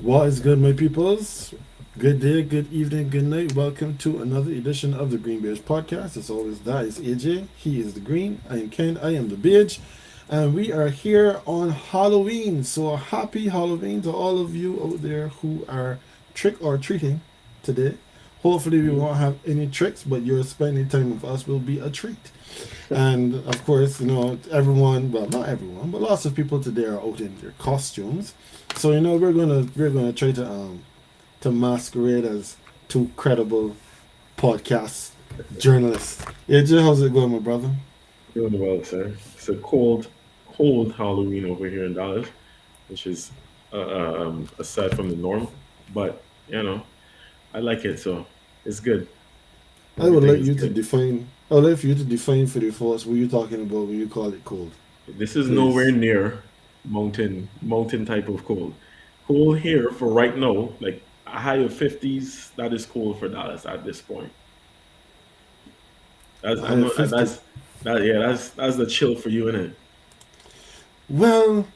What is good, my peoples? Good day, good evening, good night. Welcome to another edition of the GreenBaje podcast. As always, that is AJ. He is the green. I am Ken. I am the beige. And we are here on Halloween. So happy Halloween to all of you out there who are trick or treating today. Hopefully, we won't have any tricks, but your spending time with us will be a treat. And of course, everyone, well, not everyone, but lots of people today are out in their costumes. So we're gonna try to masquerade as two credible podcast journalists. AJ, how's it going, my brother? Doing well, sir. It's a cold Halloween over here in Dallas, which is aside from the norm, but I like it, so it's good. I would Everything like is you to good. define. I would like for you to define for the folks what you're talking about when you call it cold, This is nowhere please. near mountain type of cold. Cold here for right now, like a high of 50s. That is cold for Dallas at this point. That's I I'm have not, 50. that's the chill for you, innit? Well,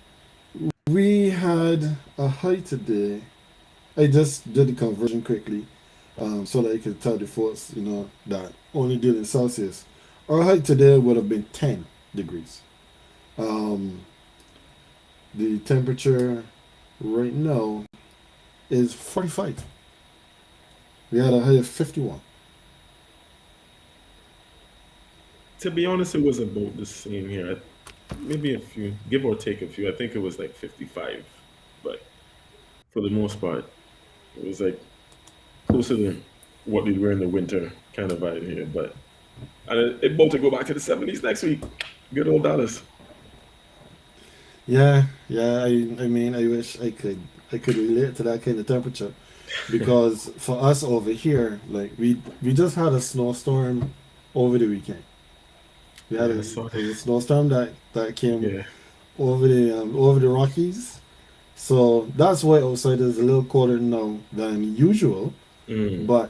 we had a high today. I just did the conversion quickly, so that I could tell the folks, that only deal in Celsius. Our high today would have been 10 degrees. Um, the temperature right now is 45. We had a high of 51. To be honest, it was about the same here. Maybe a few, give or take a few. I think it was like 55, but for the most part, it was like closer to what we were in the winter kind of vibe here. But and it about to go back to the 70s next week. Good old Dallas. Yeah, yeah. I mean, I wish I could relate to that kind of temperature, because for us over here, like we just had a snowstorm over the weekend. We had Yeah, a, I saw a that. snowstorm that came Yeah. over the Rockies. So that's why outside is a little colder now than usual. Mm. But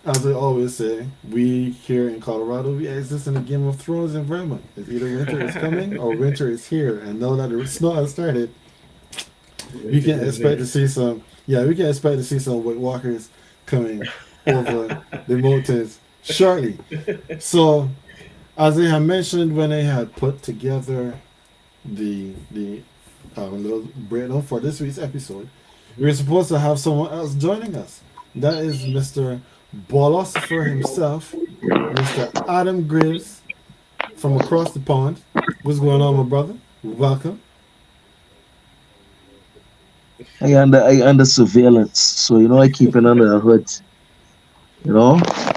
as I always say, we here in Colorado, we exist in a Game of Thrones environment. It's either winter is coming or winter is here. And now that the snow has started, we Winter can is expect to here. see some. Yeah, we can expect to see some White Walkers coming over the mountains shortly. So, as I had mentioned when I had put together the little breakdown for this week's episode, we were supposed to have someone else joining us. That is Mr. Bolosifer himself, Mr. Adam Graves from across the pond. What's going on, my brother? Welcome. I under surveillance, so I keep it under the hood.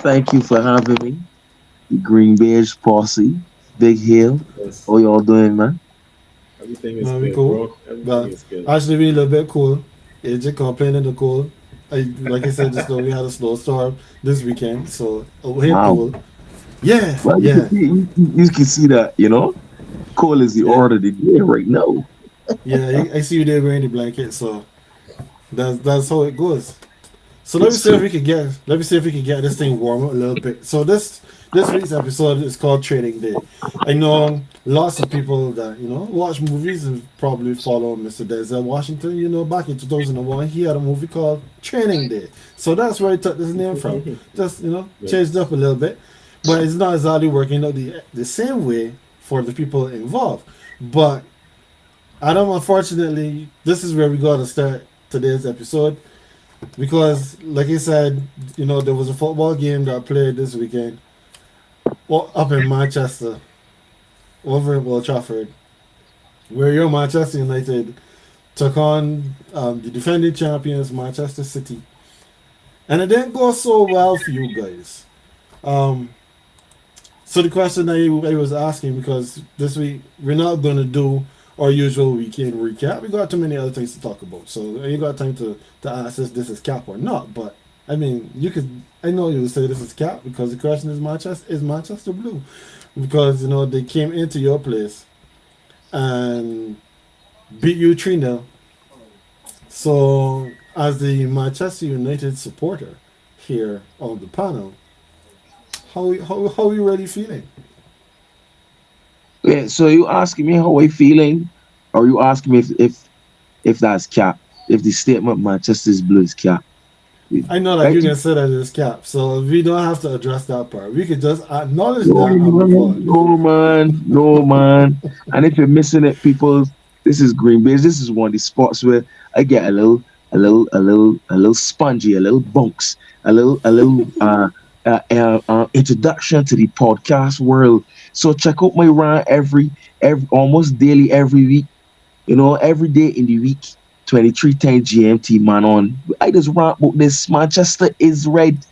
Thank you for having me, the Green Beige posse, Big Hill. Yes. How y'all doing, man? Everything is Man, we good, cool. bro. Everything But is good. actually, we a little bit cool. It's just complaining the cold. Like I said just though we had a snowstorm this weekend, so we're Wow. cool. Yeah, Well, you can yeah, see you can see that. Cold is the yeah, order of the day right now. yeah. I see you there wearing the blanket, so that's how it goes. So let me It's see if true. we can get let me see if we can get this thing warm up a little bit. So this week's episode is called Trading Day. I know lots of people that watch movies and probably follow Mr. Denzel Washington. Back in 2001, he had a movie called Training Day. So that's where I took this name from. Just changed it Yes. up a little bit, but it's not exactly working out the same way for the people involved. But Adam, unfortunately, this is where we got to start today's episode because, like I said, there was a football game that played this weekend up in Manchester, over in Old Trafford, where your Manchester United took on the defending champions, Manchester City. And it didn't go so well for you guys. Um, so the question I was asking, because this week we're not going to do our usual weekend recap. We got too many other things to talk about. So I ain't got time to ask if this is cap or not. But I mean, I know you would say this is cap because the question is Manchester blue, because they came into your place and beat you 3-0. So as the Manchester United supporter here on the panel, how are you really feeling? Yeah. So you asking me how I feeling, or you asking me if that's cap? if the statement Manchester's blue is cap. I know that Right? you can say that it's cap, so we don't have to address that part. We could just acknowledge No that and move man, on. no man, no man. And if you're missing it, people, this is GreenBaje. This is one of the spots where I get a little spongy, a little bunks, a little introduction to the podcast world. So check out my rant every almost daily every week. You know, every day in the week, 23 times GMT man on. I just rant about this. Manchester is red.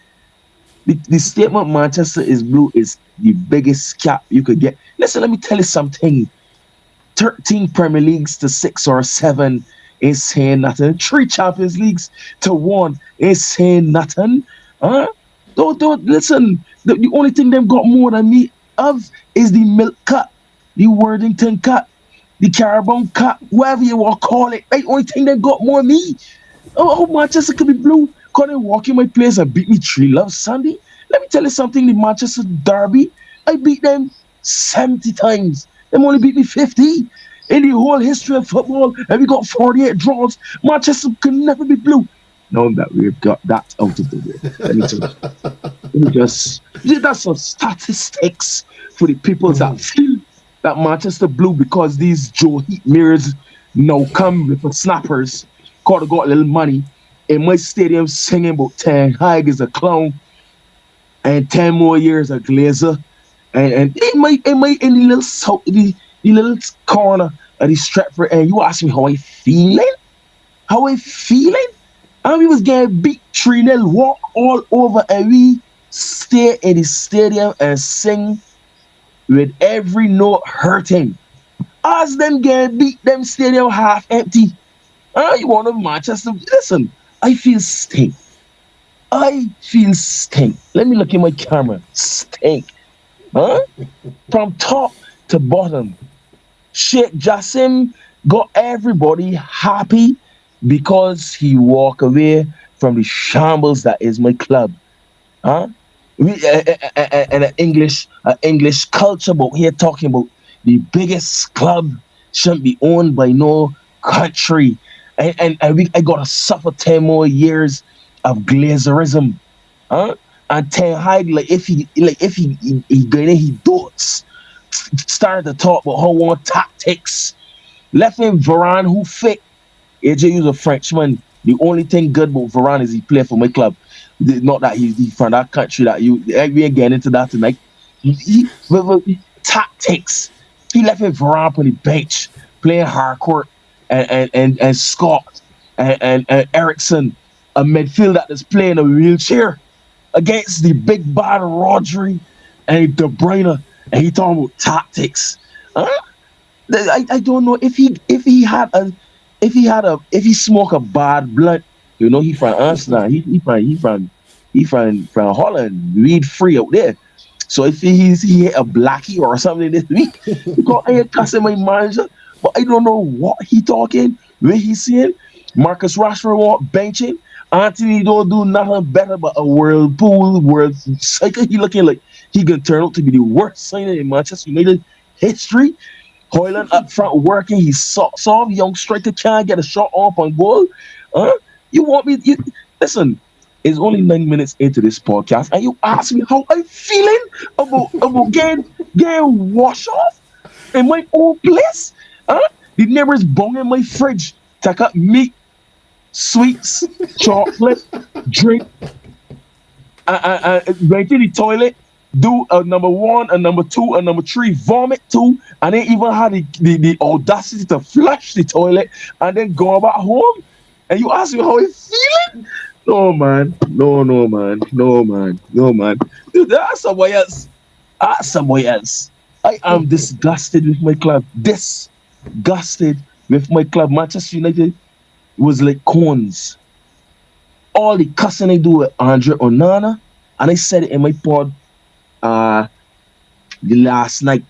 The statement Manchester is blue is the biggest cap you could get. Listen, let me tell you something. 13 Premier Leagues to 6 or 7 is saying nothing. 3 Champions Leagues to 1 is saying nothing. Huh? Don't listen. The only thing they've got more than me of is the Milk Cup, the Worthington Cup, the Carabao Cup, whatever you want to call it. The only thing they've got more than me. Oh, Manchester could be blue. Couldn't walk in my place and beat me 3 love Sunday. Let me tell you something. The Manchester Derby, I beat them 70 times. Them only beat me 50. In the whole history of football, and we got 48 draws. Manchester can never be blue. Now that we've got that out of the way, let me just that's some statistics for the people that Mhm. feel that Manchester blue because these Joe Heat mirrors now come with the snappers. Caught got a little money in my stadium singing about Ten Hag is a clown and 10 more years a glazer. And in the little the little corner of the Stratford and you ask me how I feeling? How I feeling? And we was getting beat 3-0, walk all over and we stay in the stadium and sing with every note hurting. As them getting beat, them stadium half empty. You want to Manchester? Listen, I feel stink. I feel stink. Let me look in my camera. Stink. Huh? From top to bottom. Sheikh Jassim got everybody happy because he walked away from the shambles that is my club. Huh? We and English culture, but here talking about the biggest club shouldn't be owned by no country, I gotta suffer 10 more years of glazerism, huh? And Ten Hag, like if he going he dotes started to talk about how on tactics, left him Varane who fit AJ was a Frenchman. The only thing good about Varane is he played for my club. Not that he's from that country that we ain't getting into that tonight. Tactics. He left him Varane on the bench playing hardcourt and Scott and Ericsson, a midfield that is playing a wheelchair against the big bad Rodri and De Bruyne, and he talking about tactics. Huh? I don't know if he smoke a bad blunt, you know, he from Amsterdam, he from Holland, weed free out there. So if he hit a blackie or something this week, because I ain't cussing my manager, but I don't know what he talking, where he seeing. Marcus Rashford want benching. Anthony don't do nothing better but a whirlpool world cycle. He looking like he can turn out to be the worst signing in Manchester United history. Hoyland up front working. He's soft, young striker can't get a shot off on goal. Huh? You want me? Listen, it's only 9 minutes into this podcast, and you ask me how I'm feeling about getting washed off in my own place. Huh? The neighbors bonging my fridge. Take up meat, sweets, chocolate, drink, went to the toilet, do a number one, a number two, a number three, vomit too, and then even had the audacity to flush the toilet and then go back home. And you ask me how I feeling? No man, no man, no man, no man. Dude, that's somebody else. That's somebody else. I am disgusted with my club. Disgusted with my club. Manchester United was like cones. All the cussing they do with Andre Onana, and I said it in my pod uh the last night.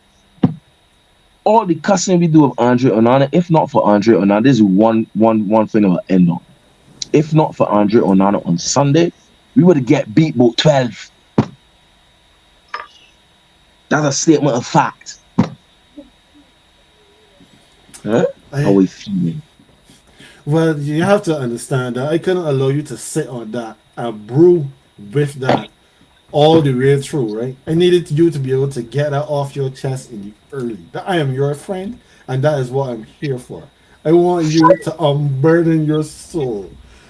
All the cussing we do with Andre Onana, if not for Andre Onana, this is one thing I'll end on. If not for Andre Onana on Sunday, we would have get beat about 12. That's a statement of fact. Huh? How I we feeling? Well, you have to understand that I couldn't allow you to sit on that and brew with that all the way through, right? I needed you to be able to get that off your chest in the early. That I am your friend, and that is what I'm here for. I want you to unburden your soul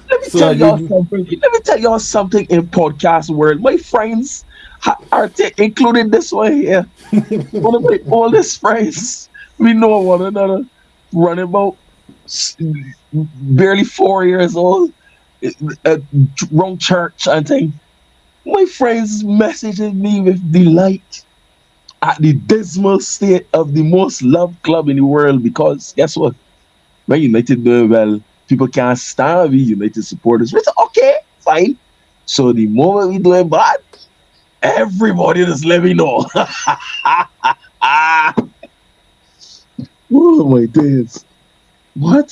Let me so tell that y'all you. something. Let me tell y'all something in podcast world. My friends are including this one here. One of my oldest friends. We know one another. Running about s- barely 4 years old. Uh, wrong church and thing. My friends messaging me with delight at the dismal state of the most loved club in the world because guess what? When United doing well, people can't stand we United supporters. We say, okay, fine. So the moment we doing bad, everybody just let me know. Oh my days. What?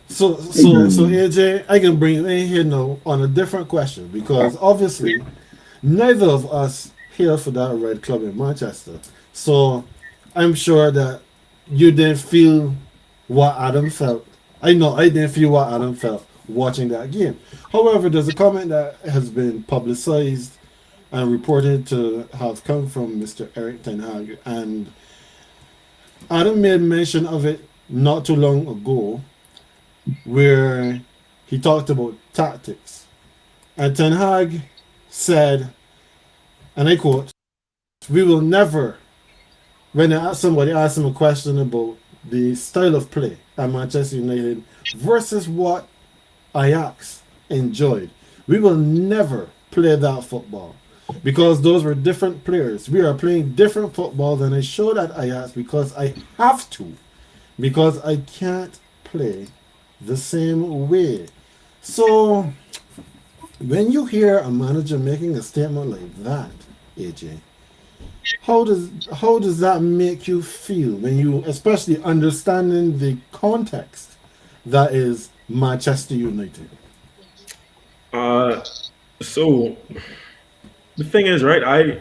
So AJ, I can bring you in here now on a different question because obviously neither of us here for that red club in Manchester. So I'm sure that you didn't feel what Adam felt. I know I didn't feel what Adam felt watching that game. However, there's a comment that has been publicized and reported to have come from Mr. Eric Ten Hag, and Adam made mention of it not too long ago, where he talked about tactics. And Ten Hag said, and I quote, "We will never," when somebody asks him a question about the style of play at Manchester United versus what Ajax enjoyed, we will never play that football because those were different players. We are playing different football than I showed at Ajax because I have to, because I can't play the same way. So when you hear a manager making a statement like that, AJ, how does that make you feel when you, especially understanding the context that is Manchester United? Uh, so the thing is, right? I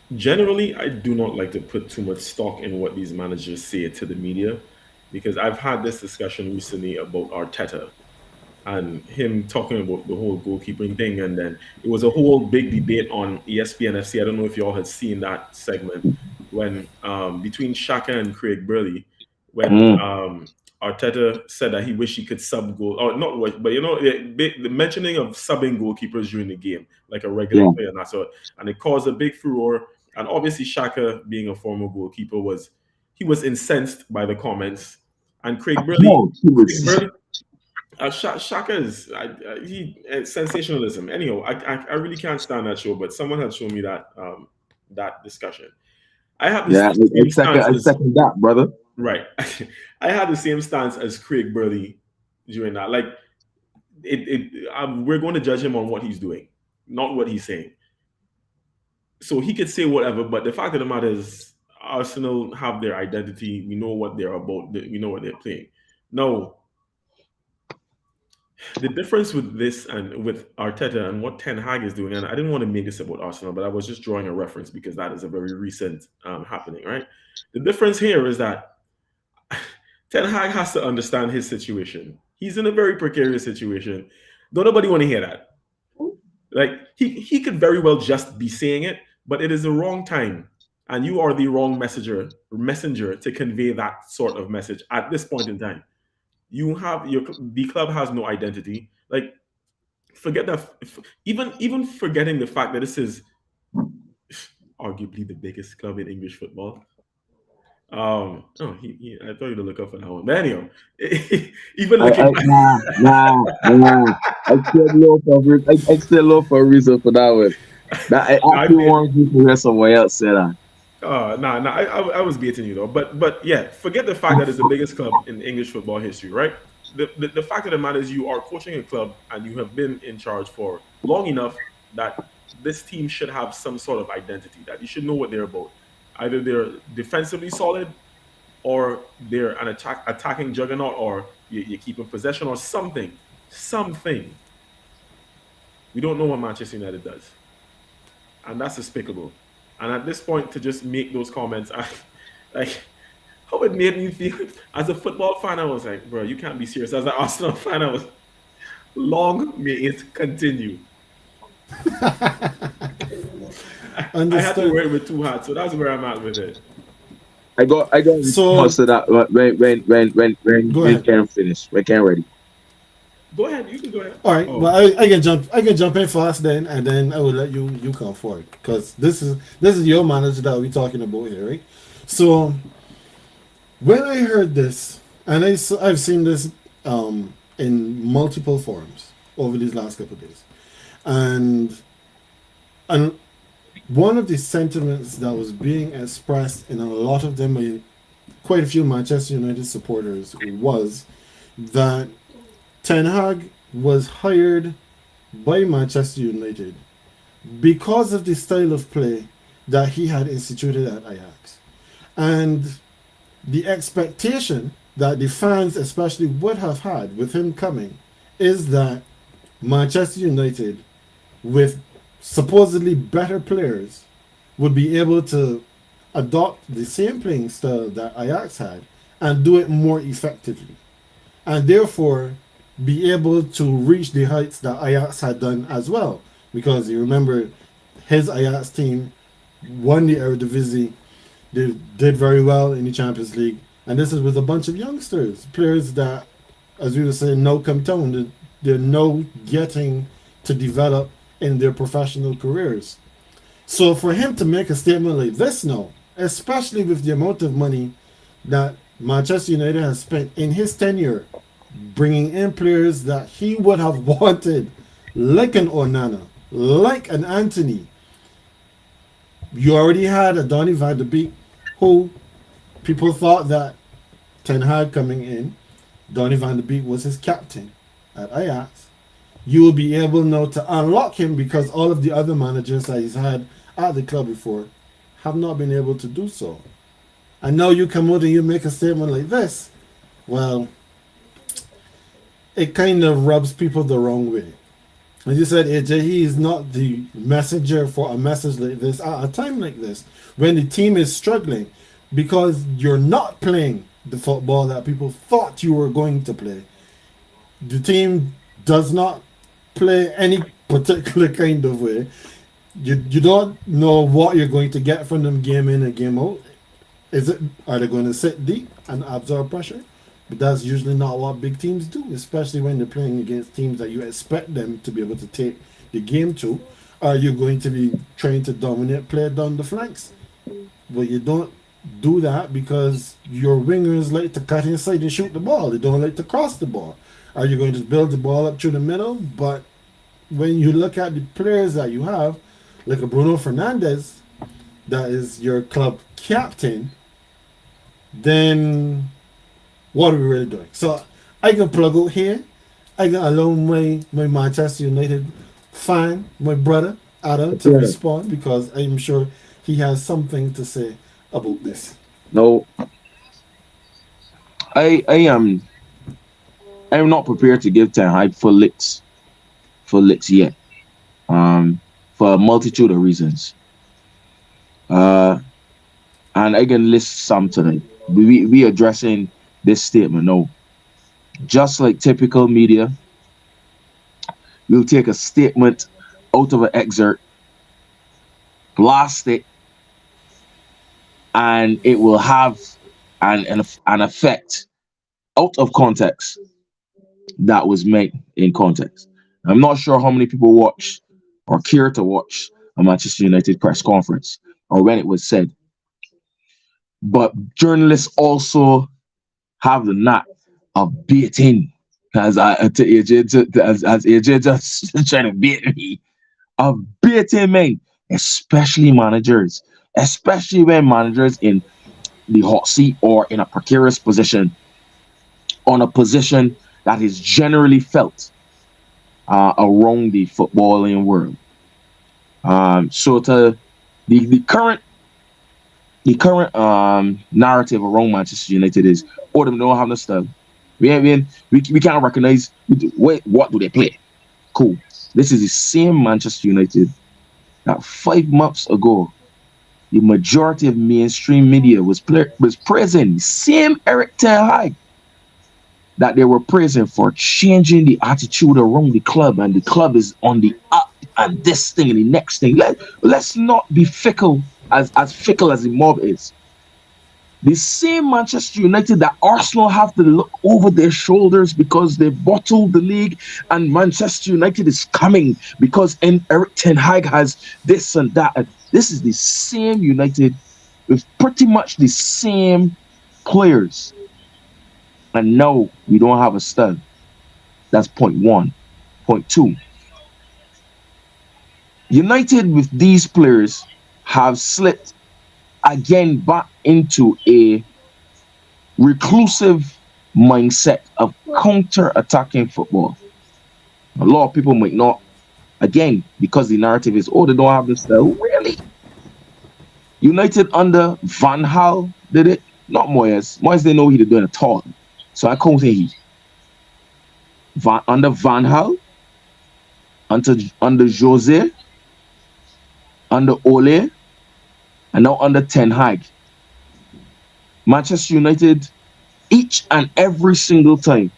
do not like to put too much stock in what these managers say to the media because I've had this discussion recently about Arteta and him talking about the whole goalkeeping thing. And then it was a whole big debate on ESPN FC. I don't know if y'all had seen that segment when between Shaka and Craig Burley, when Mm, Arteta said that he wished he could sub goal, or not wish, but the mentioning of subbing goalkeepers during the game, like a regular yeah. player, and that sort, and it caused a big furor. And obviously, Shaka, being a former goalkeeper, was incensed by the comments. And No, he Craig was. Burley, Shaka is sensationalism. Anyhow, I really can't stand that show. But someone had shown me that discussion. I have this Yeah, same stance I as second that, brother. right. I had the same stance as Craig Burley during that. Like we're going to judge him on what he's doing, not what he's saying. So he could say whatever, but the fact of the matter is, Arsenal have their identity. We know what they're about. We know what they're playing. No, the difference with this and with Arteta and what Ten Hag is doing, and I didn't want to make this about Arsenal, but I was just drawing a reference because that is a very recent happening, right? The difference here is that Ten Hag has to understand his situation. He's in a very precarious situation. Don't nobody want to hear that. Like he could very well just be saying it, but it is the wrong time, and you are the wrong messenger to convey that sort of message at this point in time. You have the club has no identity. Like forget that. Even forgetting the fact that this is arguably the biggest club in English football. Oh, I thought you'd look up for that one. But anyhow, even looking back, Nah. I still look for a reason for that one. That I I actually mean, want you to hear someone else say that. nah, I was baiting you though. But yeah, forget the fact that it's the biggest club in English football history, right? The fact of the matter is you are coaching a club and you have been in charge for long enough that this team should have some sort of identity, that you should know what they're about. Either they're defensively solid or they're an attacking juggernaut, or you're keeping possession or something. Something. We don't know what Manchester United does. And that's despicable. And at this point, to just make those comments, like how it made me feel. As a football fan, I was like, bro, you can't be serious. As an Arsenal fan, I was, long may it continue. I had to Understood. wear it with two hats, so that's where I'm at with it. I got a response So to that go when ahead. Ken finished. When Ken ready. Go ahead, you can go ahead. All right, Oh, well, I can jump in fast then, and then I will let you come forward because this is your manager that we're talking about here, right? So when I heard this, and I've seen this in multiple forums over these last couple of days, and and one of the sentiments that was being expressed in a lot of them by quite a few Manchester United supporters was that Ten Hag was hired by Manchester United because of the style of play that he had instituted at Ajax. And the expectation that the fans, especially, would have had with him coming is that Manchester United, with supposedly better players, would be able to adopt the same playing style that Ajax had and do it more effectively. And therefore be able to reach the heights that Ajax had done as well. Because you remember his Ajax team won the Eredivisie, they did very well in the Champions League, and this is with a bunch of youngsters, players that, as we were saying, no come down. They're no getting to develop in their professional careers. So for him to make a statement like this now, especially with the amount of money that Manchester United has spent in his tenure, bringing in players that he would have wanted, like an Onana, like an Anthony. You already had a Donny van de Beek, who people thought that Ten Hag coming in, Donny van de Beek was his captain at Ajax. You will be able now to unlock him because all of the other managers that he's had at the club before have not been able to do so. And now you come out and you make a statement like this. Well, it kind of rubs people the wrong way. As you said, AJ, he is not the messenger for a message like this at a time like this when the team is struggling because you're not playing the football that people thought you were going to play. The team does not play any particular kind of way. You don't know what you're going to get from them game in and game out. Are they going to sit deep and absorb pressure? But that's usually not what big teams do, especially when they're playing against teams that you expect them to be able to take the game to. Are you going to be trying to dominate play down the flanks? Well, you don't do that because your wingers like to cut inside and shoot the ball. They don't like to cross the ball. Are you going to build the ball up through the middle? But when you look at the players that you have, like a Bruno Fernandes, that is your club captain, then what are we really doing? So I can plug out here. I can allow my Manchester United fan, my brother Adam, to Yeah. respond because I'm sure he has something to say about this. No, I am I'm not prepared to give Ten Hag full licks yet. For a multitude of reasons. Uh, and I can list some today. We addressing this statement. No, just like typical media, we'll take a statement out of an excerpt, blast it, and it will have an effect out of context that was made in context. I'm not sure how many people watch or care to watch a Manchester United press conference or when it was said, but journalists also have the knack of baiting, as AJ just trying to bait me, of baiting men, especially when managers in the hot seat or in a precarious position, on a position that is generally felt around the footballing world. So to the current narrative around Manchester United is, oh, them don't have no style. We can't recognize. Wait, what do they play? Cool. This is the same Manchester United that 5 months ago the majority of mainstream media was praising the same Eric Ten Hag that they were praising for changing the attitude around the club, and the club is on the up, and this thing and the next thing. Let's not be fickle as the mob is. The same Manchester United that Arsenal have to look over their shoulders because they bottled the league, and Manchester United is coming because Eric Ten Hag has this and that. And this is the same United with pretty much the same players. And no, we don't have a stud. That's point one. Point two. United with these players have slipped again back into a reclusive mindset of counter-attacking football. A lot of people might not, again, because the narrative is, oh, they don't have this style. Really? United under Van Gaal did it, not Moyes. Moyes didn't know what he was doing at all. So I can't say he. Under Van Gaal, under Jose, under Ole, and now under Ten Hag. Manchester United, each and every single time,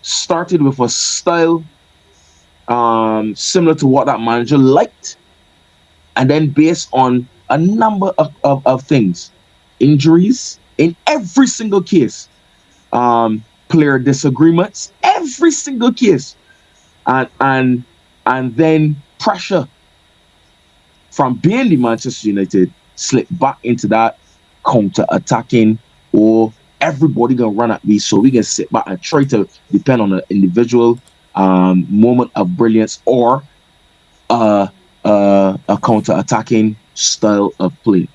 started with a style similar to what that manager liked, and then based on a number of things, injuries in every single case, player disagreements, every single case, and then pressure from being the Manchester United slip back into that counter-attacking, or everybody gonna run at me, so we can sit back and try to depend on an individual moment of brilliance, or a counter-attacking style of play.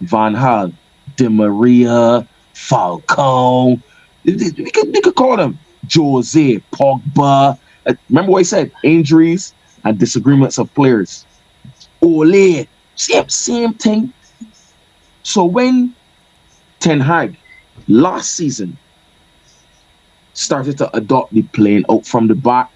Van Gaal, Di Maria, Falcao, we could call them Jose, Pogba. Remember what I said? Injuries and disagreements of players. Ole, same thing. So when Ten Hag last season started to adopt the playing out from the back,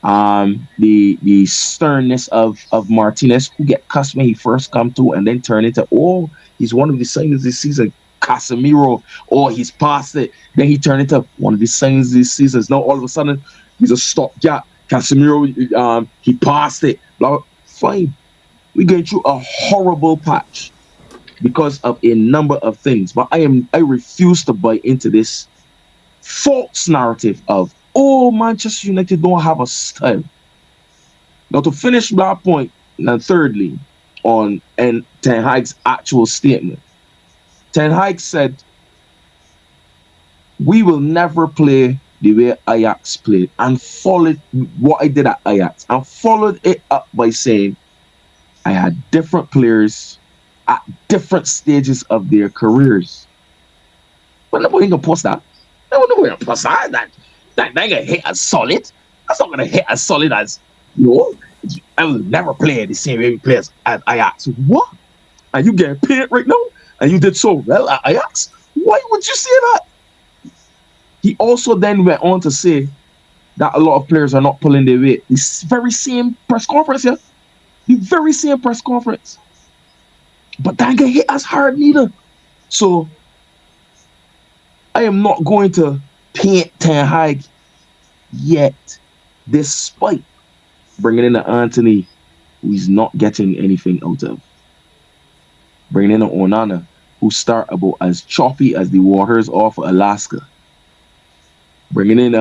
the sternness of Martinez, who get cussed when he first come to, and then turn into, oh, he's one of the signings this season. Casemiro, or he's past it. Then he turned into one of the signings this season. Now all of a sudden he's a stopgap. Casemiro, he passed it. Blah, fine. We're going through a horrible patch because of a number of things. But I refuse to buy into this false narrative of, oh, Manchester United don't have a style. Now to finish that point, and thirdly, on Ten Hag's actual statement, Ten Hag said, we will never play the way Ajax played, and followed what I did at Ajax, and followed it up by saying, I had different players at different stages of their careers. But nobody gonna post that. Nobody gonna post that. That ain't gonna hit as solid. That's not gonna hit as solid as, I will never play the same way we play at Ajax. What? And you getting paid right now? And you did so well at Ajax? Why would you say that? He also then went on to say that a lot of players are not pulling their weight. This very same press conference, yeah? The very same press conference. But that ain't gonna hit as hard neither. So I am not going to paint Ten Hag yet, despite bringing in an Anthony who he's not getting anything out of. Bringing in an Onana who start about as choppy as the waters off of Alaska. Bringing in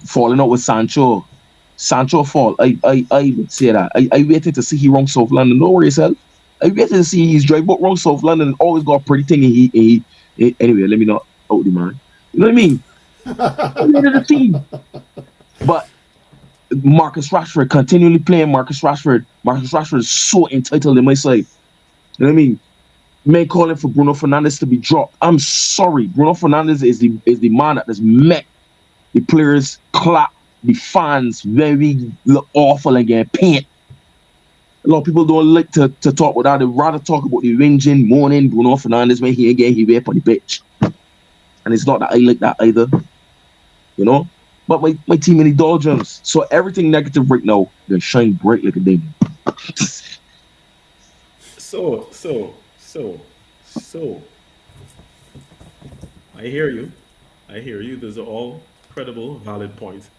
falling out with Sancho. Sancho fall. I would say that. I waited to see he wrong South London. Don't worry yourself. I waited to see he's drive out wrong South London and always got a pretty thing. And he anyway, let me not out the man. You know what I mean? The team. But Marcus Rashford, continually playing Marcus Rashford. Marcus Rashford is so entitled in my side. You know what I mean? Men calling for Bruno Fernandes to be dropped. I'm sorry. Bruno Fernandes is the man that has met the players, clap, the fans very look awful and get paint. A lot of people don't like to talk about that. They'd rather talk about the whinging, moaning Bruno Fernandes when he again he wait on the pitch. And it's not that I like that either. You know? But my team in the doldrums. So everything negative right now, they shine bright like a diamond. So, I hear you. I hear you. Those are all credible, valid points.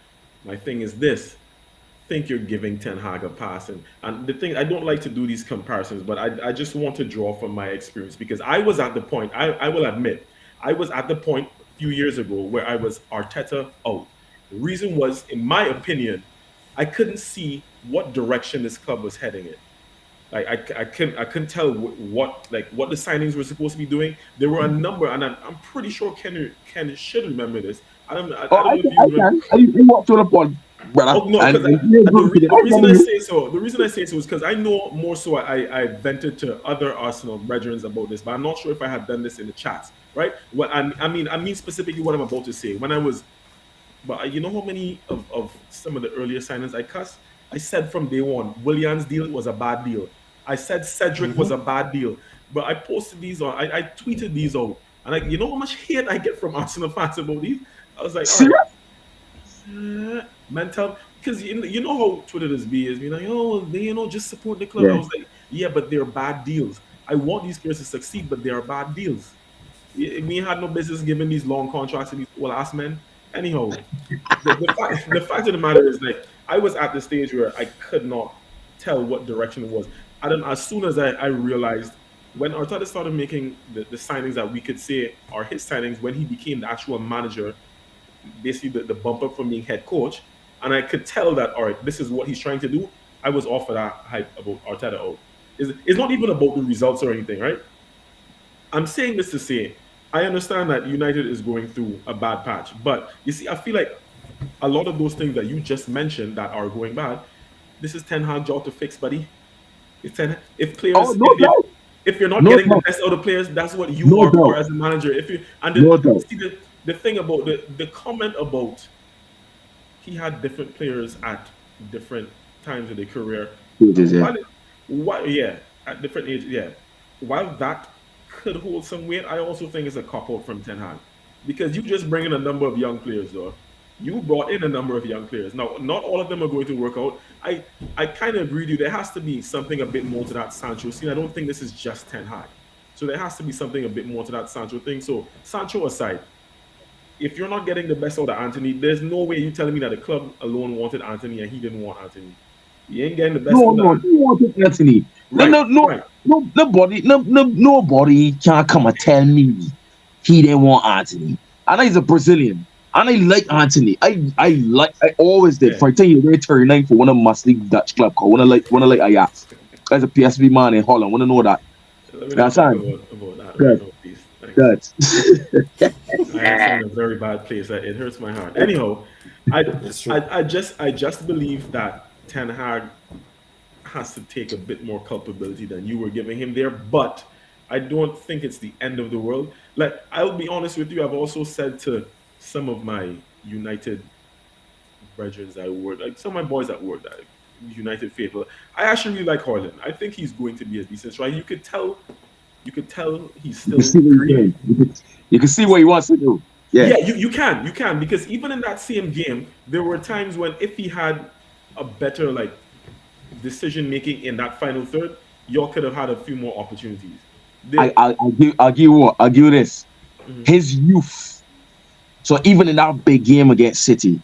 My thing is this: think you're giving Ten Hag a pass. And the thing, I don't like to do these comparisons, but I just want to draw from my experience because I was at the point, I will admit, I was at the point a few years ago where I was Arteta out. The reason was, in my opinion, I couldn't see what direction this club was heading in. Like I couldn't tell what the signings were supposed to be doing. There were a number, and I'm pretty sure Ken should remember this. Oh, I don't know if I you remember. can. You watch on the pod, brother. Oh no, And because you the, agree with re- it. the I'm reason telling I you. say so, the reason I say so is because I know more so I vented to other Arsenal brethren about this, but I'm not sure if I had done this in the chats, right? What I mean specifically what I'm about to say. When I was, but you know how many of some of the earlier signings I cussed? I said from day one, Willian's deal was a bad deal. I said Cedric was a bad deal, but I posted these on, I tweeted these out, and you know how much hate I get from Arsenal fans about these. I was like, all right, Serious? mental, because you know how Twitter is being like, oh, they just support the club. I Yeah. was like, yeah, but they're bad deals. I want these players to succeed, but they are bad deals. We had no business giving these long contracts to these old ass men. Anyhow, the fact of the matter is, like, I was at the stage where I could not tell what direction it was. I don't. As soon as I realized when Arteta started making the signings that we could say are his signings, when he became the actual manager, basically the bump up from being head coach, and I could tell that, all right, this is what he's trying to do. I was off of that hype about Arteta out. It's not even about the results or anything, right? I'm saying this to say I understand that United is going through a bad patch, but you see, I feel like a lot of those things that you just mentioned that are going bad, this is Ten Hag job to fix, buddy. If Oh, players, no doubt. if you're not No getting the doubt. best out of players, that's what you No are for doubt. as a manager. If you and No doubt. see the thing about the comment about he had different players at different times of their career. It is, yeah. While yeah, at different ages, yeah. While that could hold some weight, I also think it's a cop out from Ten Hag because you just bring in a number of young players, though. You brought in a number of young players. Now, not all of them are going to work out. I kind of agree with you. There has to be something a bit more to that Sancho scene. I don't think this is just Ten Hag. So there has to be something a bit more to that Sancho thing. So Sancho aside, if you're not getting the best out of Anthony, there's no way you telling me that the club alone wanted Anthony and he didn't want Anthony. He ain't getting the best No, out of no, Anthony. he wanted Anthony. No, Right, no, no, right. no, nobody can come and tell me he didn't want Anthony. And he's a Brazilian. And I like Anthony. I always did. Yeah. For I tell you, they're 39 for one of my league Dutch club called one of like Ajax. As a PSV man in Holland. Wanna know that. Let me not That's talk fine. about that right Good, now, please. Thanks. good. Ajax are in a very bad place. It hurts my heart. Anyhow, I That's true. I just believe that Ten Hag has to take a bit more culpability than you were giving him there, but I don't think it's the end of the world. Like, I'll be honest with you, I've also said to some of my United brethren I work, like some of my boys at work that United faithful, I actually really like Harlan. I think he's going to be a decent striker. You could tell he's You can still see what he's green. doing. You can see what he wants to do. Yeah. Yeah, you can because even in that same game, there were times when if he had a better like decision making in that final third, y'all could have had a few more opportunities. The, I'll give you what? I'll give you this. Mhm. His youth. So even in that big game against City,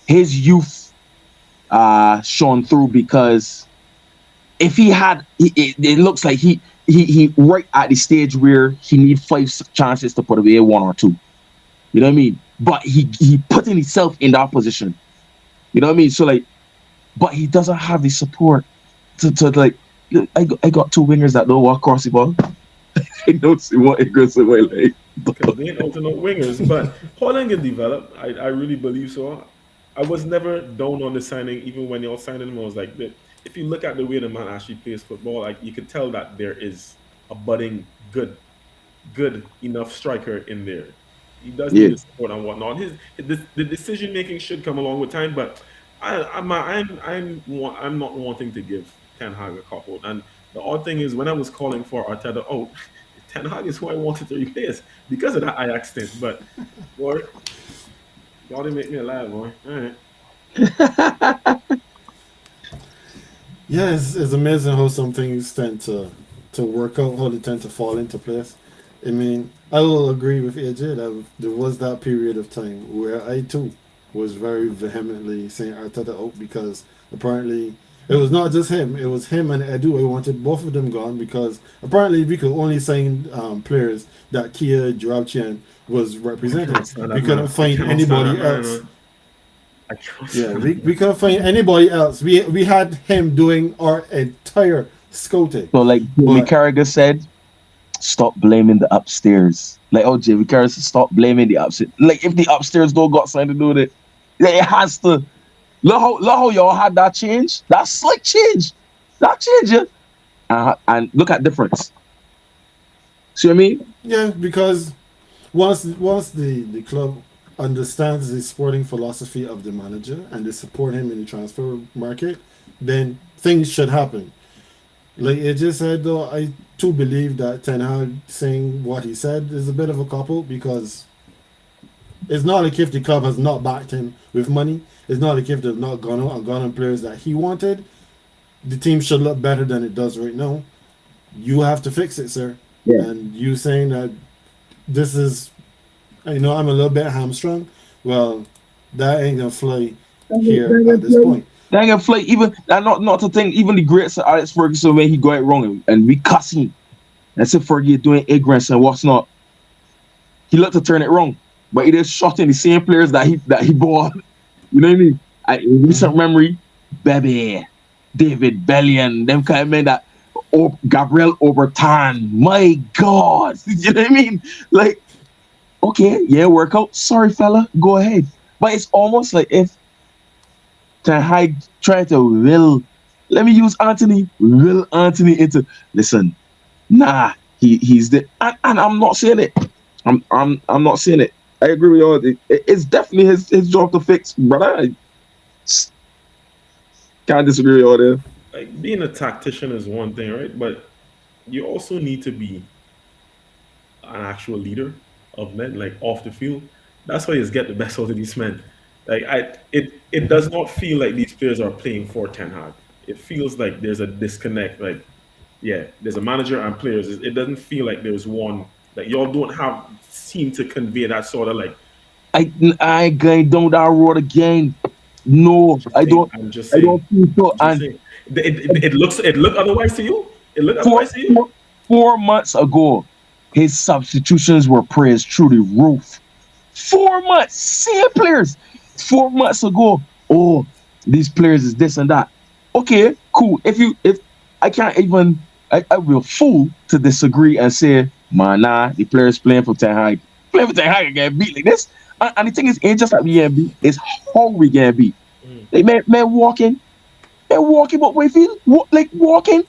his youth shone through because if he had, it looks like he right at the stage where he need five chances to put away one or two. You know what I mean? But he putting himself in that position. You know what I mean? So like, but he doesn't have the support to like. I got two wingers that don't walk across the ball. I don't see what it goes away like. because they ain't alternate wingers. But Holland can develop. I really believe so. I was never down on the signing, even when y'all signed him. I was like, if you look at the way the man actually plays football, like you could tell that there is a budding good enough striker in there. He does need Yeah. the support and whatnot. The decision making should come along with time, but I'm not wanting to give Ten Hag a cop out. And the odd thing is, when I was calling for Arteta out, Ten Hag is who I wanted to replace because of that Ajax stint. But boy, y'all didn't make me laugh, boy. All right. Yeah, it's amazing how some things tend to work out how they tend to fall into place. I mean, I will agree with AJ that there was that period of time where I too was very vehemently saying Arteta out because apparently it was not just him; it was him and Edu. I wanted both of them gone because apparently we could only sign players that Kia Joabchian was I representing. cannot stand We that couldn't man. I find cannot stand that anybody man. else. I cannot Yeah, stand that we man. couldn't find anybody else. We had him doing our entire scouting, So like Jimmy but Carragher said, stop blaming the upstairs. Like oh Jimmy Carragher said, stop blaming the upstairs. Like if the upstairs don't got something to do with it, yeah, it has to. Look how y'all had that change. That slick change. That change, yeah. And look at difference. See what I mean? yeah, because once the club understands the sporting philosophy of the manager and they support him in the transfer market, then things should happen. Like it just said though, I too believe that Ten Hag saying what he said is a bit of a couple because it's not like if the club has not backed him with money. It's not like if they've not gone out and gone on players that he wanted. The team should look better than it does right now. You have to fix it, sir. Yeah. And you saying that this is, I'm a little bit hamstrung. Well, that ain't gonna fly here at this point. Dang it, Flake, even and not to think, even the great Sir Alex Ferguson when he got it wrong and we cuss him. And said Fergie doing ignorance and what's not. He looked to turn it wrong. But he just shot in the same players that he bought. You know what I mean? In recent memory, Bebe, David Bellion, them kind of men that Gabriel Obertan. My God. You know what I mean? Like, okay, yeah, workout. Sorry, fella, go ahead. But it's almost like if Ten Hag trying to let me use will Anthony into listen, nah, he's the and I'm not saying it. I'm not saying it. I agree with you. It's definitely his job to fix, brother. I can't disagree with you all there. Like being a tactician is one thing, right? But you also need to be an actual leader of men, like off the field. That's why you get the best out of these men. Like it does not feel like these players are playing for Ten Hag. It feels like there's a disconnect. Like, yeah, there's a manager and players. It doesn't feel like there's one. Like y'all don't have seem to convey that sort of like. I ain't going down that road again. No, I don't. I'm just I saying. don't think so. I'm just And saying. It looked otherwise to you. It looked four, otherwise to you. four, 4 months ago, his substitutions were praised through the roof. 4 months, same players. 4 months ago, oh, these players is this and that. Okay, cool. If I can't even, I will fool to disagree and say, man, nah, the players playing for Ten Hag get beat like this. And the thing is, ain't just like we get beat, it's how we get beat. Mm. Like man walking, but we feel like walking.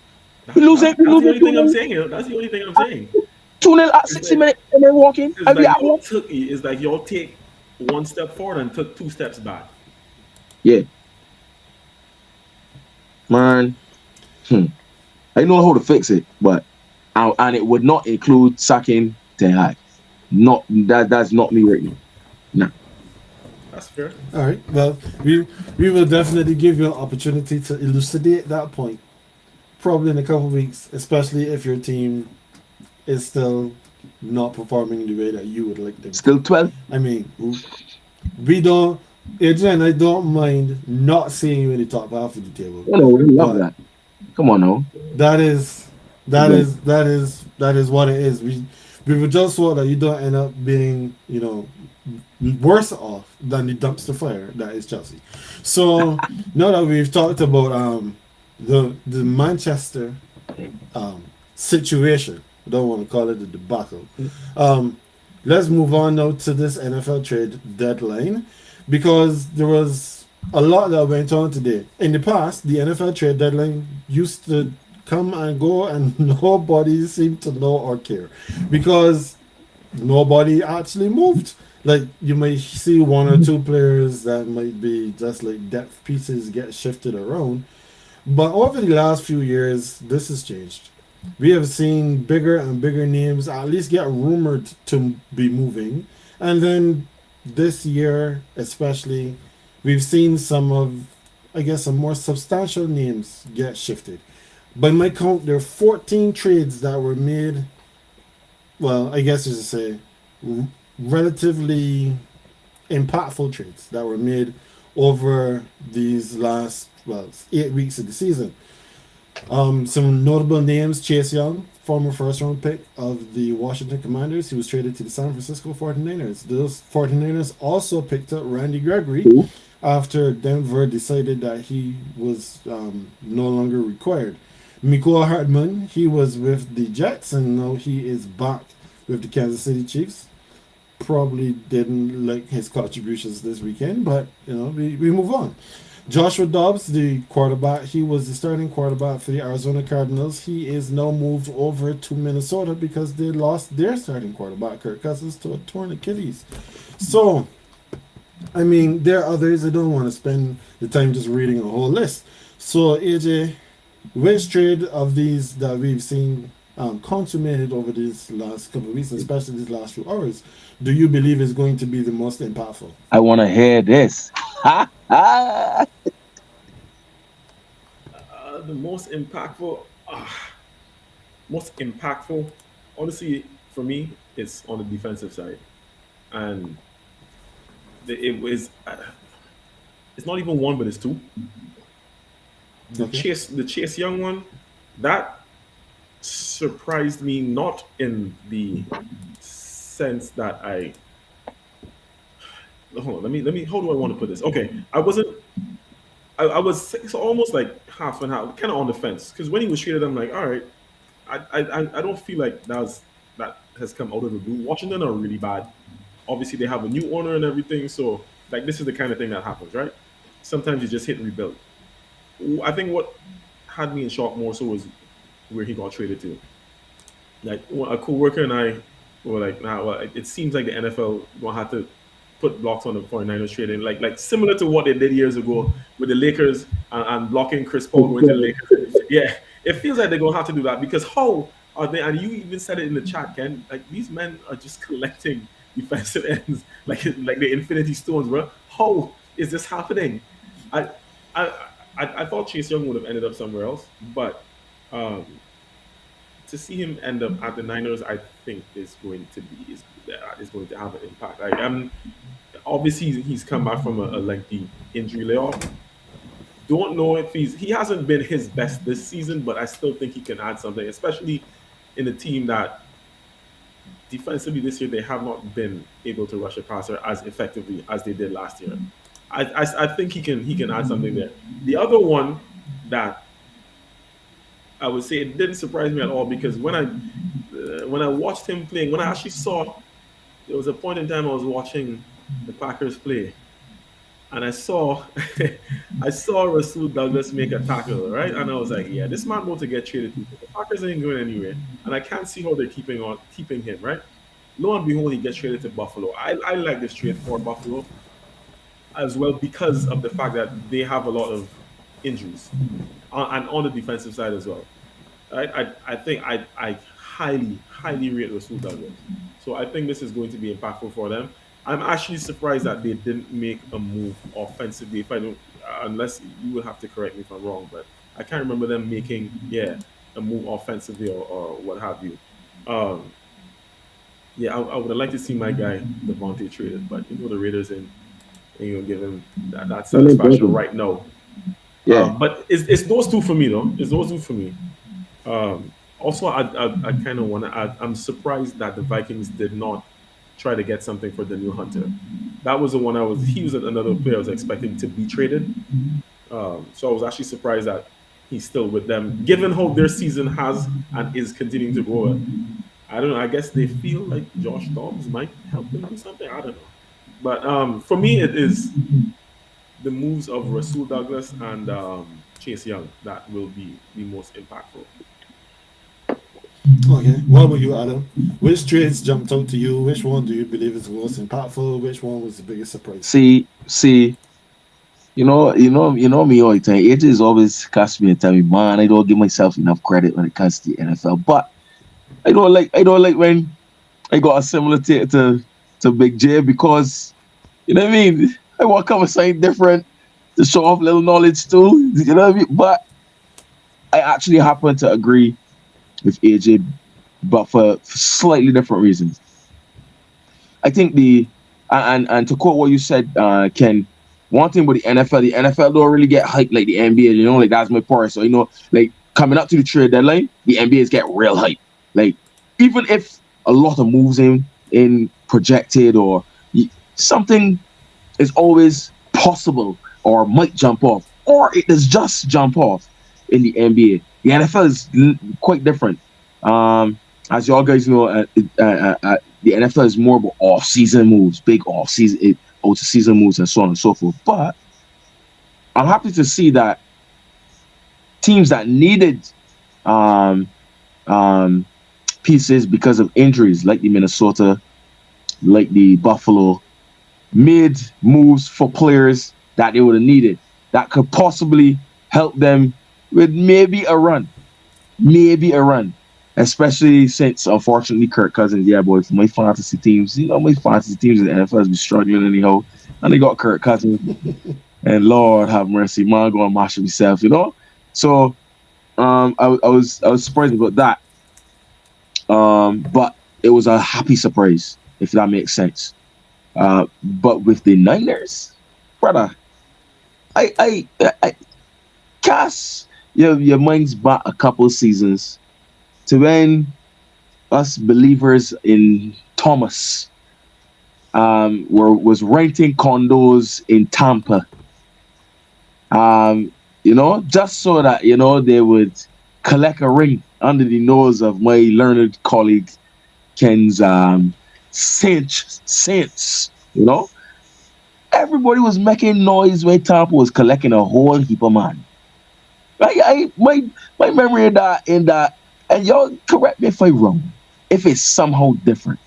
We losing, we That's the losing only 2 thing I'm 0 saying. That's the only thing I'm saying. 2-0 at It's 60 like minutes, and then walking. it's And we like at home. it's like y'all take one step forward and took two steps back. Yeah, man. Hmm. I know how to fix it, but and it would not include sacking Ten Hag. Not that. That's not me right now. Nah. That's fair. All right. Well, we will definitely give you an opportunity to elucidate that point, probably in a couple of weeks, especially if your team is still not performing the way that you would like them to. Still 12. I mean, we don't. Adrian, I don't mind not seeing you in the top half of the table, You know, we love but that. Come on now. that is that is what it is. We would just hope that you don't end up being worse off than the dumpster fire that is Chelsea. So now that we've talked about the Manchester situation, I don't want to call it a debacle. Let's move on now to this NFL trade deadline because there was a lot that went on today. In the past, the NFL trade deadline used to come and go, and nobody seemed to know or care because nobody actually moved. Like you might see one or two players that might be just like depth pieces get shifted around, but over the last few years, this has changed. We have seen bigger and bigger names at least get rumored to be moving, and then this year especially, we've seen some of, I guess, some more substantial names get shifted. By my count, there are 14 trades that were made. Well, I guess you should say relatively impactful trades that were made over these last 8 weeks of the season. Some notable names: Chase Young, former first round pick of the Washington Commanders. He was traded to the San Francisco 49ers. Those 49ers also picked up Randy Gregory Who? after Denver decided that he was no longer required. Miko Hartman, he was with the Jets and now he is back with the Kansas City Chiefs. Probably didn't like his contributions this weekend, but we move on. Joshua Dobbs, the quarterback, he was the starting quarterback for the Arizona Cardinals. He is now moved over to Minnesota because they lost their starting quarterback, Kirk Cousins, to a torn Achilles. So, I mean, there are others. I don't want to spend the time just reading a whole list. So, AJ, which trade of these that we've seen consummated over these last couple of weeks, especially these last few hours, do you believe is going to be the most impactful? I want to hear this. Ha ha. The most impactful, honestly, for me, it's on the defensive side, and it was. It's not even one, but it's two. Okay. The Chase Young one, that surprised me not in the sense that I hold on, let me how do I want to put this? Okay. I was it's almost like half and half, kind of on the fence. Because when he was treated, I'm like, all right, I don't feel like that has come out of the blue. Washington are really bad. Obviously they have a new owner and everything, so like this is the kind of thing that happens, right? Sometimes you just hit and rebuild. I think what had me in shock more so was where he got traded to. Like a coworker and I were like, nah, well, it seems like the NFL gonna have to put blocks on the 49ers trading, like similar to what they did years ago with the Lakers and blocking Chris Paul going to the Lakers. Yeah, it feels like they're gonna have to do that because how are they? And you even said it in the chat, Ken. Like these men are just collecting defensive ends like the Infinity Stones, bro. How is this happening? I I I thought Chase Young would have ended up somewhere else, but um, to see him end up at the Niners, I think is going to have an impact. Obviously he's come back from a lengthy injury layoff. Don't know if he hasn't been his best this season, but I still think he can add something, especially in a team that defensively this year they have not been able to rush a passer as effectively as they did last year. I think he can add something there. The other one that I would say it didn't surprise me at all because when I watched him playing, when I actually saw there was a point in time I was watching the Packers play, and I saw I saw Rasul Douglas make a tackle, right? And I was like, yeah, this man going to get traded too. The Packers ain't going anywhere, and I can't see how they're keeping him, right? Lo and behold, he gets traded to Buffalo. I like this trade for Buffalo as well because of the fact that they have a lot of injuries and on the defensive side as well. I think I highly rate Rasul Douglas. So I think this is going to be impactful for them. I'm actually surprised that they didn't make a move offensively. If I don't, unless you will have to correct me if I'm wrong, but I can't remember them making a move offensively or what have you. Um, yeah, I would have liked to see my guy Devontae traded, but the Raiders ain't gonna give him that No, no, satisfaction brother. right now. Yeah. But it's those two for me though. It's those two for me. Also, I kind of want to add. I'm surprised that the Vikings did not try to get something for Daniel Hunter. That was the one I was. He was another player I was expecting to be traded. So I was actually surprised that he's still with them, given how their season has and is continuing to grow. I don't know. I guess they feel like Josh Dobbs might help them do something. I don't know. But for me, it is the moves of Rasul Douglas and Chase Young that will be the most impactful. Okay. What about you, Adam? Which trades jumped out to you? Which one do you believe is the most impactful? Which one was the biggest surprise? See, me all the time. AJ is always cast me and tell me, man, I don't give myself enough credit when it comes to the NFL. But I don't like when I got a similar to Big J because you know what I mean. I want to come with something different to show off little knowledge too. You know what I mean? But I actually happen to agree with AJ, but for slightly different reasons. I think and to quote what you said, Ken, one thing with the NFL don't really get hyped like the NBA. You know, like that's my part. So like coming up to the trade deadline, the NBA's get real hype. Like even if a lot of moves in projected or something is always possible or might jump off, or it does just jump off in the NBA. The NFL is quite different. As y'all guys know, the NFL is more about off-season moves, big off-season, out-of-season moves, and so on and so forth. But I'm happy to see that teams that needed um, um, pieces because of injuries, like the Minnesota, like the Buffalo, made moves for players that they would have needed that could possibly help them with maybe a run. Especially since, unfortunately, Kirk Cousins, yeah, boy, for my fantasy teams, my fantasy teams in the NFL has been struggling anyhow. And they got Kirk Cousins, and Lord have mercy, man, going to mash myself. So, I was surprised about that. But it was a happy surprise, if that makes sense. But with the Niners, brother, I cast your minds back a couple of seasons to when us believers in Thomas was renting condos in Tampa. Just so that they would collect a ring under the nose of my learned colleague Ken's saints. Everybody was making noise when Tampa was collecting a whole heap of money. My memory in that, and y'all correct me if I'm wrong, if it's somehow different.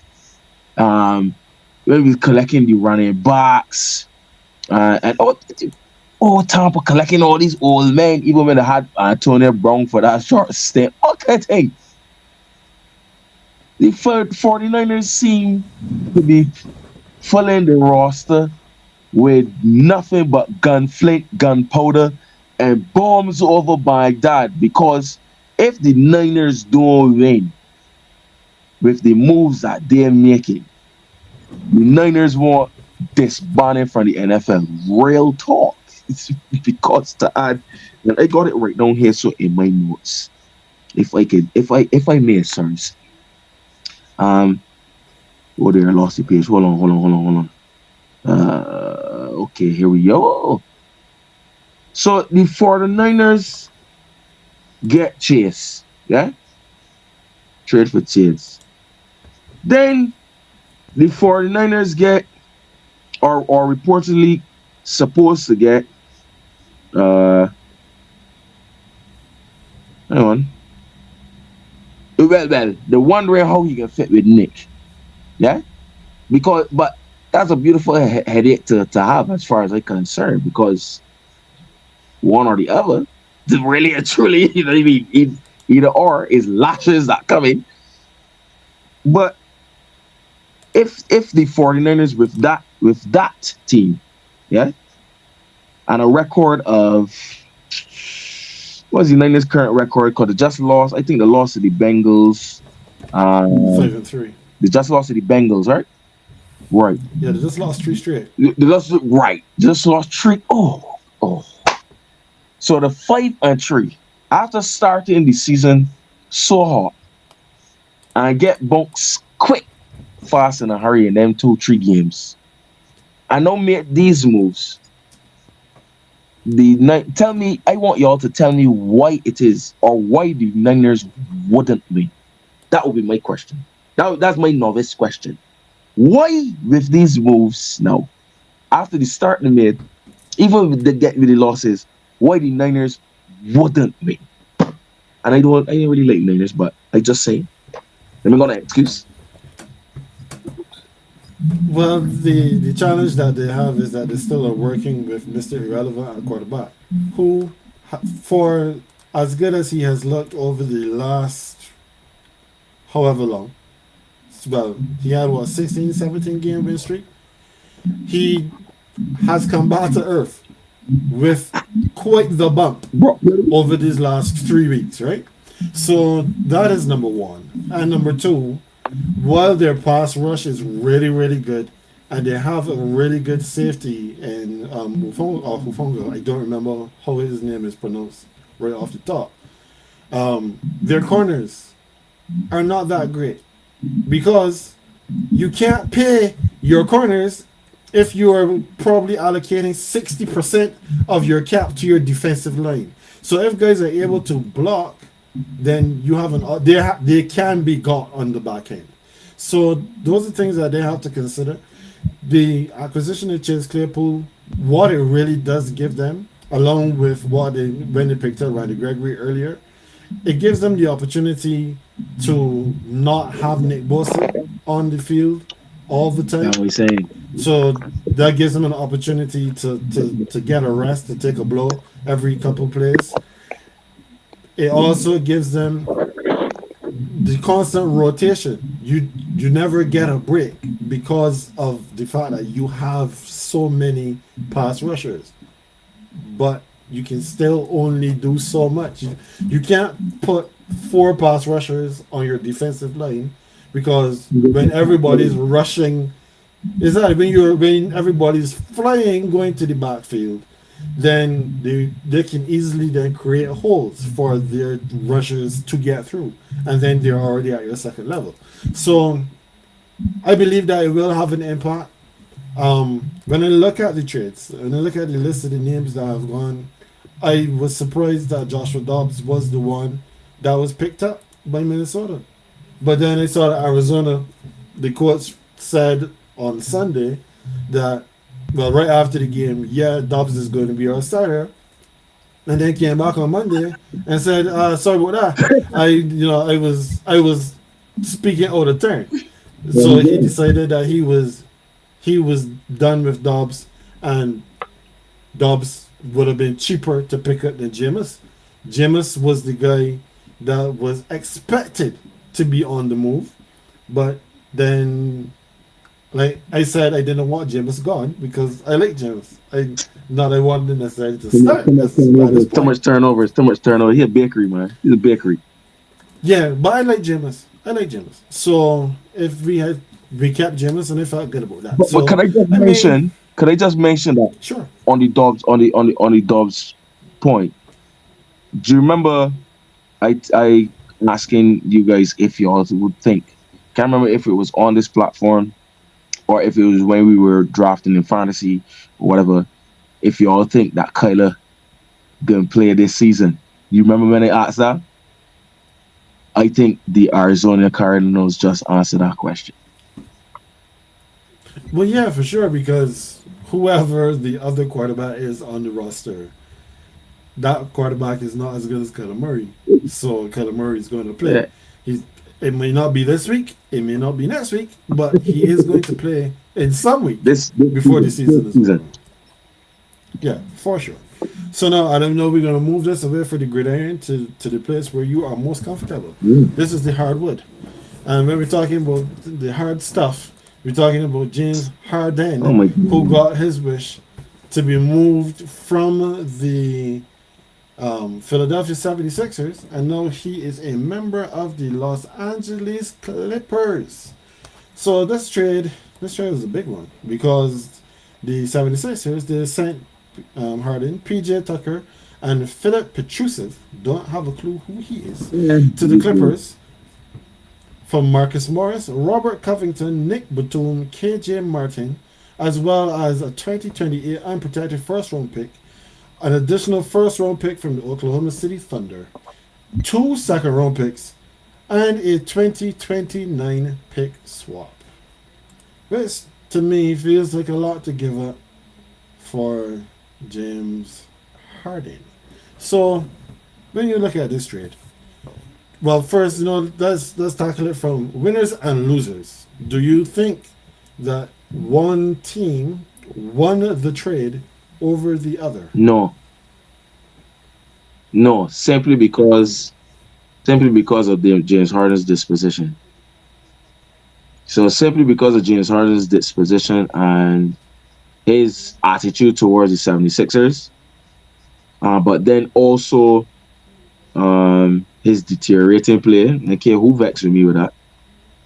When we collecting the running backs, and Tampa collecting all these old men, even when they had Antonio Brown for that short stint. Okay, thing. The 49ers seem to be filling the roster with nothing but gunflint, gunpowder, and bombs over Baghdad. Because if the Niners don't win with the moves that they're making, the Niners want disbanding from the NFL. Real talk. It's because to add, and I got it right down here, so in my notes, if I may, sirs. Um, oh, there, I lost the page. Hold on. Okay, here we go. So the 49ers get Chase, yeah? Trade for Chase. Then the 49ers get, or reportedly supposed to get, hang on. Well, they're wondering how he can fit with Nick, yeah? But that's a beautiful headache to have as far as I'm concerned, because one or the other, really and truly, you know what I mean? Either or is lashes that coming. But if the 49ers with that team, yeah, and a record of, what's the Niners' current record? Because they just lost. I think they lost to the Bengals. 5-3. They just lost to the Bengals, right? Right. Yeah, they just lost 3 straight. They lost, right. Just lost three. Oh. So the 5-3 after starting the season so hot and get bunks quick, fast in a hurry in them 2-3 games. I know make these moves. Tell me, I want y'all to tell me why it is, or why the Niners wouldn't win. That would be my question. That's my novice question. Why with these moves now, after the start they made, even with the losses, why the Niners wouldn't win? And I don't really like Niners, but I just say, let me go to excuse. Well, the challenge that they have is that they still are working with Mr. Irrelevant at quarterback, who, for as good as he has looked over the last however long, well, he had what, 16, 17 game win streak? He has come back to earth. with quite the bump Bro, over these last 3 weeks, right? So that is number one. And number two, while their pass rush is really, really good, and they have a really good safety in Hufonga, I don't remember how his name is pronounced right off the top. Their corners are not that great because you can't pay your corners if you are probably allocating 60% of your cap to your defensive line. So if guys are able to block, then you have they can be got on the back end. So those are things that they have to consider. The acquisition of Chase Claypool, what it really does give them, along with what they when they picked up Randy Gregory earlier, it gives them the opportunity to not have Nick Bosa on the field all the that's time. what he's saying. So that gives them an opportunity to get a rest, to take a blow every couple plays. It also gives them the constant rotation. You never get a break because of the fact that you have so many pass rushers, but you can still only do so much. You can't put four pass rushers on your defensive line because when everybody's rushing, is that when everybody's flying going to the backfield, then they can easily then create holes for their rushers to get through, and then they're already at your second level. So I believe that it will have an impact. When I look at the trades, when I look at the list of the names that have gone, I was surprised that Joshua Dobbs was the one that was picked up by Minnesota. But then I saw that Arizona, the coach said on Sunday that, well, right after the game, yeah, Dobbs is going to be our starter. And then came back on Monday and said, sorry about that. I was speaking out of turn. So he decided that he was done with Dobbs, and Dobbs would have been cheaper to pick up than Jameis. Jameis was the guy that was expected to be on the move, but then, like I said, I didn't want Jameis gone because I like Jameis. I wanted necessarily to start at this Too point. much turnovers. Too much turnover. He a bakery, man. He's a bakery. Yeah, but I like Jameis. I like Jameis. So if we kept Jameis, and I felt good about that. But So can I just I mean, mention? Can I just mention that sure. on the Dobbs on the Dobbs point? Do you remember I asking you guys if y'all would think? Can't remember if it was on this platform or if it was when we were drafting in fantasy or whatever. If y'all think that Kyler gonna play this season, you remember when I asked that? I think the Arizona Cardinals just answered that question. Well, yeah, for sure, because whoever the other quarterback is on the roster, that quarterback is not as good as Kyler Murray. So Kyler Murray is going to play. Yeah, He's It may not be this week, it may not be next week, but he is going to play in some week this before the season this is over. season. Yeah, for sure. So now I don't know. We're gonna move this away for the gridiron to the place where you are most comfortable. Mm. This is the hardwood, and when we're talking about the hard stuff, we're talking about James Oh Harden, my who god. got his wish to be moved from the Philadelphia 76ers, and now he is a member of the Los Angeles Clippers. So this trade was a big one because the 76ers, they sent Harden, PJ Tucker, and Philip Petrusev, don't have a clue who he is, Yeah. to the Clippers from Marcus Morris, Robert Covington, Nick Batum, KJ Martin, as well as a 2028 unprotected first round pick, an additional first round pick from the Oklahoma City Thunder, two second round picks, and a 2029 pick swap. Which to me feels like a lot to give up for James Harden. So when you look at this trade, well, first, let's tackle it from winners and losers. Do you think that one team won the trade over the other? No, no, simply because of the James Harden's disposition. So simply because of James Harden's disposition and his attitude towards the 76ers, But then also his deteriorating play. I care who vexed with me with that.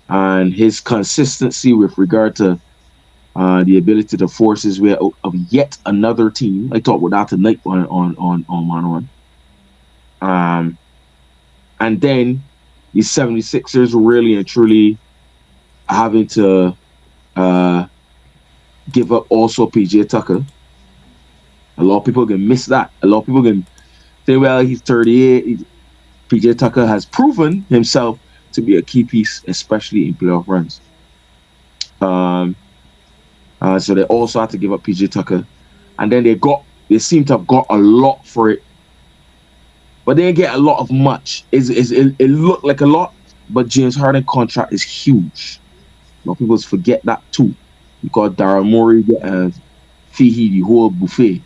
And his consistency with regard to the ability to force his way out of yet another team. I talked about that tonight on Man On. And then the 76ers really and truly having to give up also PJ Tucker. A lot of people can miss that. A lot of people can say, well, he's 38. PJ Tucker has proven himself to be a key piece, especially in playoff runs. So they also had to give up PJ Tucker. And then they seem to have got a lot for it. But they didn't get a lot of much. It looked like a lot, but James Harden contract is huge. A lot of people forget that too. Because Daryl Morey get a fee the whole buffet.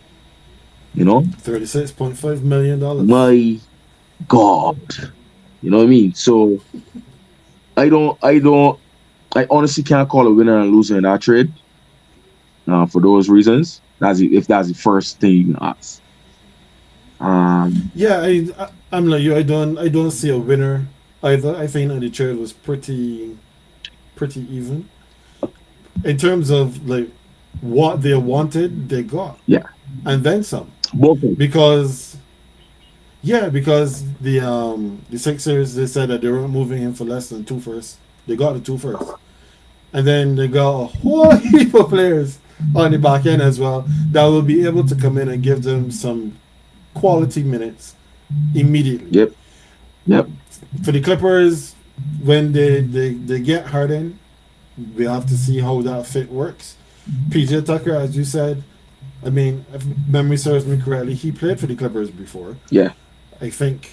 You know? $36.5 million. My God. You know what I mean? So I honestly can't call a winner and loser in that trade. For those reasons. If that's the first thing you can ask. Yeah, I'm like you. I don't see a winner either. I think that the trade was pretty even in terms of like what they wanted, they got, Yeah. and then some. Both of them. Because the Sixers, they said that they weren't moving him for less than two first. They got the two first, and then they got a whole heap of players on the back end as well that will be able to come in and give them some quality minutes immediately. Yep. Yep. For the Clippers, when they get Harden, we have to see how that fit works. PJ Tucker, as you said, I mean, if memory serves me correctly, he played for the Clippers before. Yeah. I think.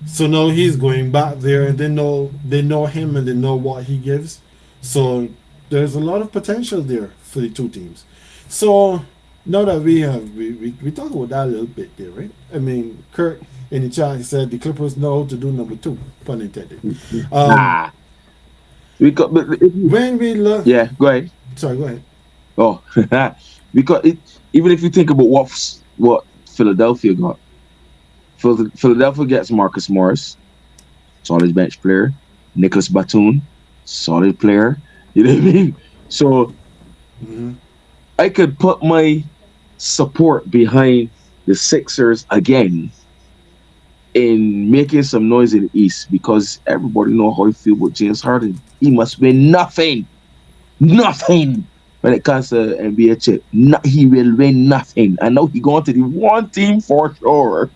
So now he's going back there, and they know him and they know what he gives. So there's a lot of potential there for the two teams. So now that we talked about that a little bit there, right? I mean, Kurt in the chat he said the Clippers know how to do number two, pun intended. We got, but When we look, yeah, go ahead. sorry, go ahead. Oh, because even if you think about what Philadelphia got, Philadelphia gets Marcus Morris, solid bench player. Nicholas Batum, solid player. You know what I mean? So I could put my support behind the Sixers again in making some noise in the East because everybody know how I feel about James Harden. He must win nothing when it comes to NBA chip. He will win nothing. I know he going to the one team for sure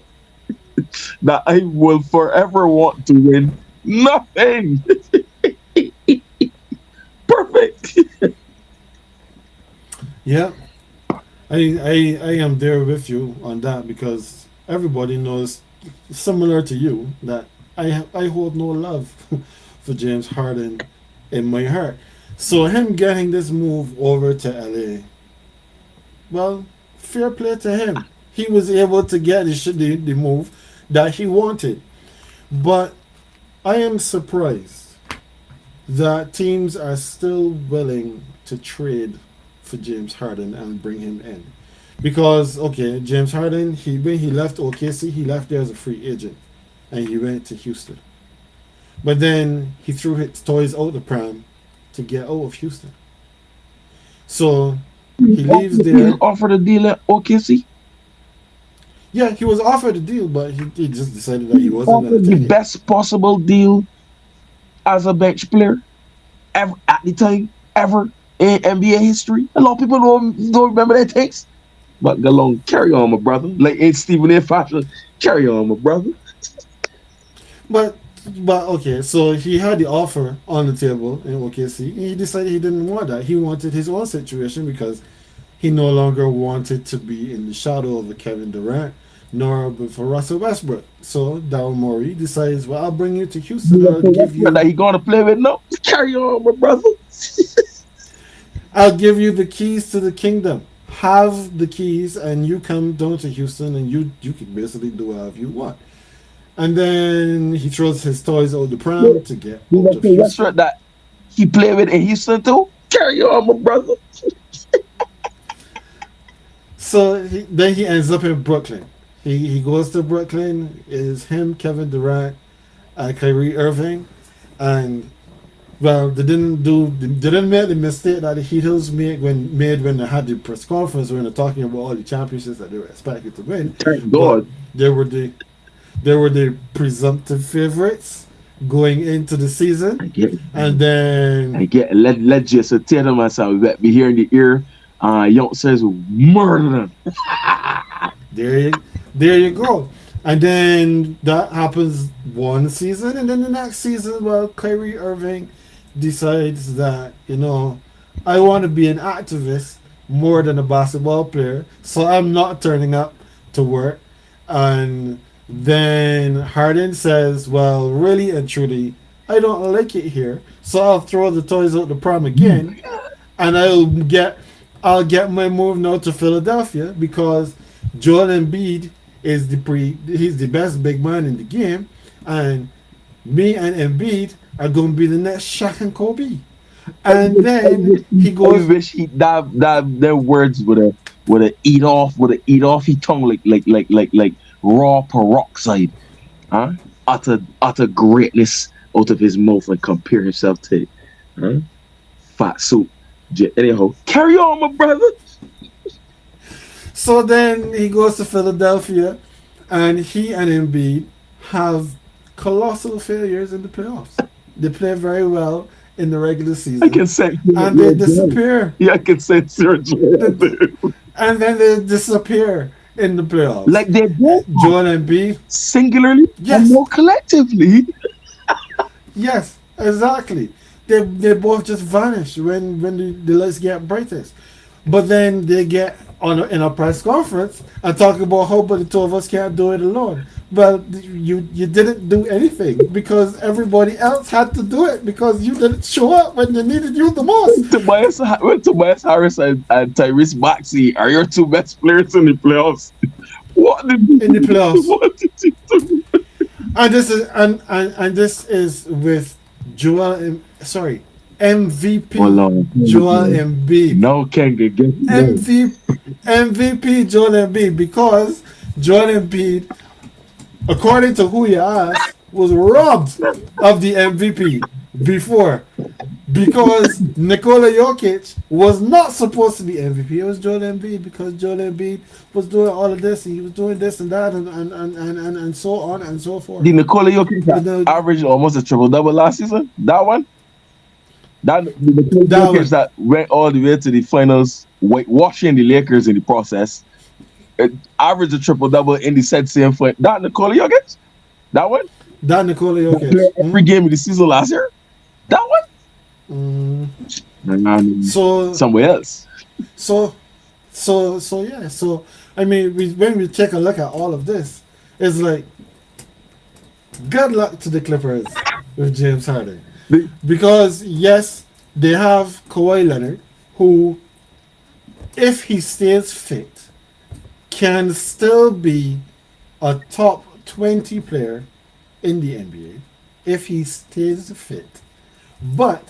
that I will forever want to win nothing. Perfect. Yeah, I am there with you on that because everybody knows, similar to you, that I hold no love for James Harden in my heart. So him getting this move over to LA, well, fair play to him. He was able to get the move that he wanted. But I am surprised that teams are still willing to trade for James Harden and bring him in. Because, okay, James Harden, when he left OKC, he left there as a free agent. And he went to Houston. But then he threw his toys out the pram to get out of Houston. So he leaves there. He offered a deal at OKC. Yeah, he was offered a deal, but he just decided that he wasn't going Offered to the take it. best possible deal as a bench player ever at the time ever in NBA history. A lot of people don't remember that text. But go along, carry on, my brother. Like in Stephen A. fashion, carry on, my brother. But okay, so he had the offer on the table in OKC. He decided he didn't want that. He wanted his own situation because he no longer wanted to be in the shadow of a Kevin Durant, nor for Russell Westbrook. So Daryl Morey decides, well, I'll bring you to Houston. I'll give you That he gonna play with no. Carry on, my brother. I'll give you the keys to the kingdom. Have the keys, and you come down to Houston, and you can basically do whatever you want. And then he throws his toys out the pram to get out of Houston. Restaurant that he played with in Houston too. Carry on, my brother. So then he ends up in Brooklyn. He goes to Brooklyn. Is him, Kevin Durant, and Kyrie Irving, and well, they didn't make the mistake that the Heatles made when they had the press conference when they're talking about all the championships that they were expected to win, Thank but God. they were the they were the presumptive favorites going into the season, I get it. and then I get it. Let just tell them myself that be here in the ear. Young says murder them. there you, there you go. And then that happens one season, and then the next season, well, Kyrie Irving decides that, I want to be an activist more than a basketball player, so I'm not turning up to work. And then Harden says, well, really and truly, I don't like it here, so I'll throw the toys out the prom again, and I'll get my move now to Philadelphia because Joel Embiid he's the best big man in the game, and me and Embiid are going to be the next Shaq and Kobe. And then he I goes, wish he that their words would a eat off his tongue like raw peroxide. Huh? Utter greatness out of his mouth and compare himself to it. Huh? Fat soup. Anyhow, carry on, my brother. so then he goes to Philadelphia, and he and Embiid have colossal failures in the playoffs. They play very well in the regular I can season, sense and they disappear. yeah, I can sense your And then they disappear in the playoffs. like they both Joel Embiid, singularly and yes, more collectively. yes, exactly. They both just vanish when the lights get brightest. But then they get in a press conference and talk about how but the two of us can't do it alone. Well, you didn't do anything because everybody else had to do it because you didn't show up when they needed you the most Tobias Harris and Tyrese Maxey are your two best players in the playoffs. What did you in the do? playoffs. What did you do? And this is with sorry, Hold MVP on. Joel Embiid. No can get no. MVP Joel Embiid because Joel Embiid, according to who you ask, was robbed of the MVP before because Nikola Jokic was not supposed to be MVP. It was Joel Embiid because Joel Embiid was doing all of this. He was doing this and that and so on and so forth. The Nikola Jokic You know, averaged almost a triple double last season. That one, the Nikola that Jokic one. that went all the way to the finals, washing the Lakers in the process. Averaged a triple double in the said same fight. That Nikola Jokic, that one, That Nikola that played Jokic. every game of the season last year. That Mm. one, So somewhere else. so so yeah. So I mean, when we take a look at all of this, it's like good luck to the Clippers with James Harden The- because yes, they have Kawhi Leonard, who, if he stays fit, can still be a top 20 player in the NBA if he stays fit. But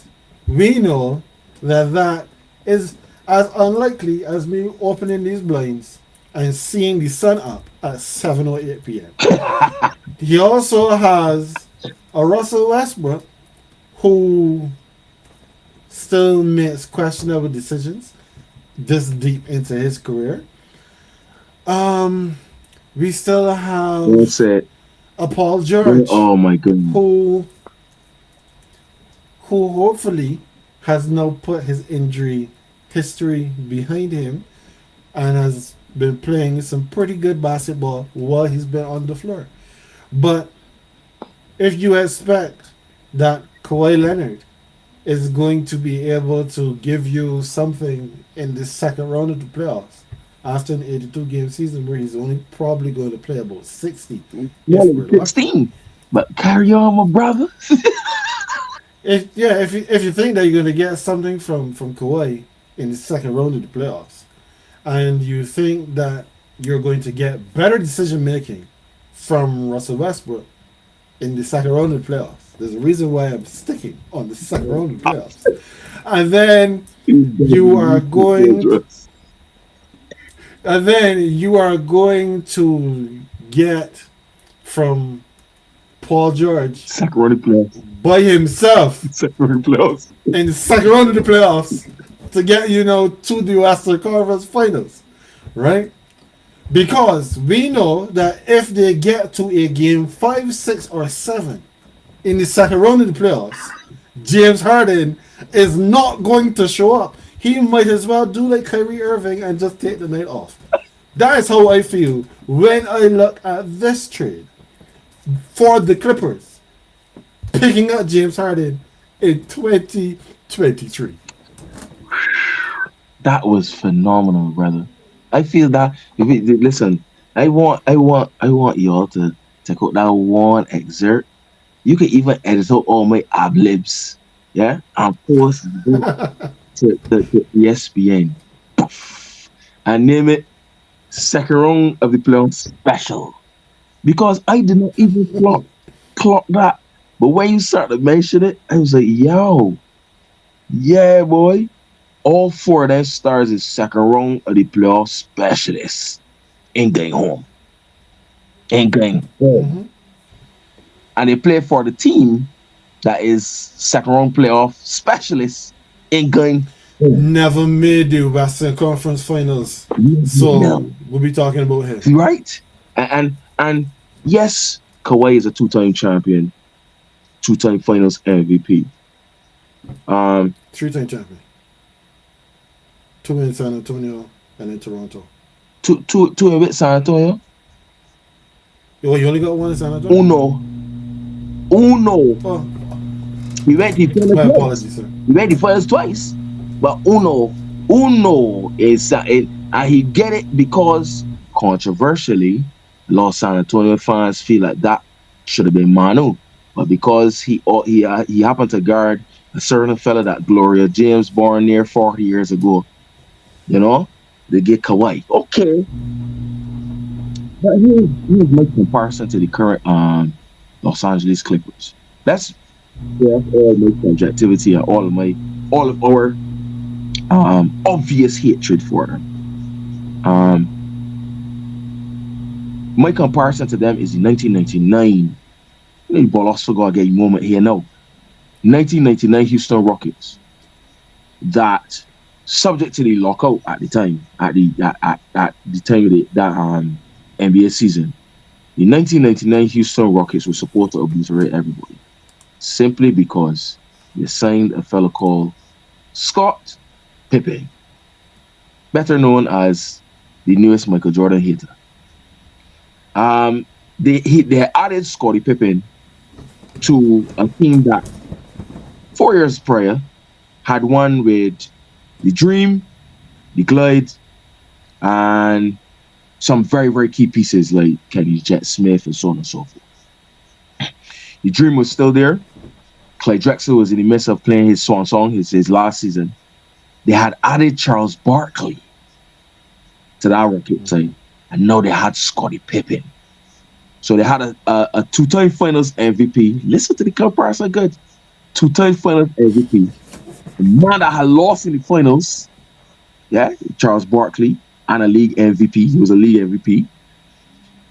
we know that is as unlikely as me opening these blinds and seeing the sun up at 7:08 p.m. He also has a Russell Westbrook who still makes questionable decisions this deep into his career. Um, we still That's have it. a Paul George Oh my goodness. who hopefully has now put his injury history behind him and has been playing some pretty good basketball while he's been on the floor. But if you expect that Kawhi Leonard is going to be able to give you something in the second round of the playoffs after an 82 game season where he's only probably going to play about 60 Yeah, if we're lucky. 16. But carry on, my brother. If you think that you're going to get something from Kawhi in the second round of the playoffs, and you think that you're going to get better decision making from Russell Westbrook in the second round of the playoffs, there's a reason why I'm sticking on the second round of the playoffs. And then you are going, And then you are going to get from Paul George Second round of the playoffs. by himself Second round of the playoffs. in the second round of the playoffs to get, to the Western Conference Finals, right? Because we know that if they get to a game 5, 6, or 7 in the second round of the playoffs, James Harden is not going to show up. He might as well do like Kyrie Irving and just take the night off. That is how I feel when I look at this trade for the Clippers picking up James Harden in 2023. That was phenomenal, brother. I feel that. Listen, I want y'all to take out that one excerpt. You can even edit out all my ab libs, yeah, and post it to ESPN and name it second round of the playoffs special. Because I did not even clock that. But when you started to mention it, I was like, yo, yeah, boy. All four of them stars is second round of the playoff specialists. Ain't going home. Ain't going home. Mm-hmm. And they play for the team that is second round playoff specialists. Ain't going home. Never made the Western Conference Finals. No. So we'll be talking about him. Right? And yes, Kawhi is a two-time champion, two-time finals MVP. 3-time champion. 2 in San Antonio and in Toronto. Two in with San Antonio. You only got one in San Antonio? Uno. Oh, We went the finals my twice. apologies, sir. We went the finals twice. But Uno is and he get it because controversially, Los San Antonio fans feel like that should have been Manu. But because he happened to guard a certain fella that Gloria James born near 40 years ago, they get Kawhi. Okay. But here's my comparison to the current Los Angeles Clippers. That's all my subjectivity and all of our obvious hatred for them. My comparison to them is in 1999. You ball us forgot get moment here now. 1999 Houston Rockets. That subject to the lockout at the time, at the time of that NBA season, the 1999 Houston Rockets were supposed to obliterate everybody simply because they signed a fellow called Scott Pippen, better known as the newest Michael Jordan hater. They added Scottie Pippen to a team that 4 years prior had won with the Dream, the Glide, and some very, very key pieces like Kenny Jet Smith and so on and so forth. The Dream was still there. Clyde Drexler was in the midst of playing his swan song, his last season. They had added Charles Barkley to that Rocket team, and now they had Scottie Pippen. So they had a two-time Finals MVP. Listen to the comparison, good. Two-time Finals MVP. The man that had lost in the finals, Charles Barkley, and a league MVP. He was a league MVP.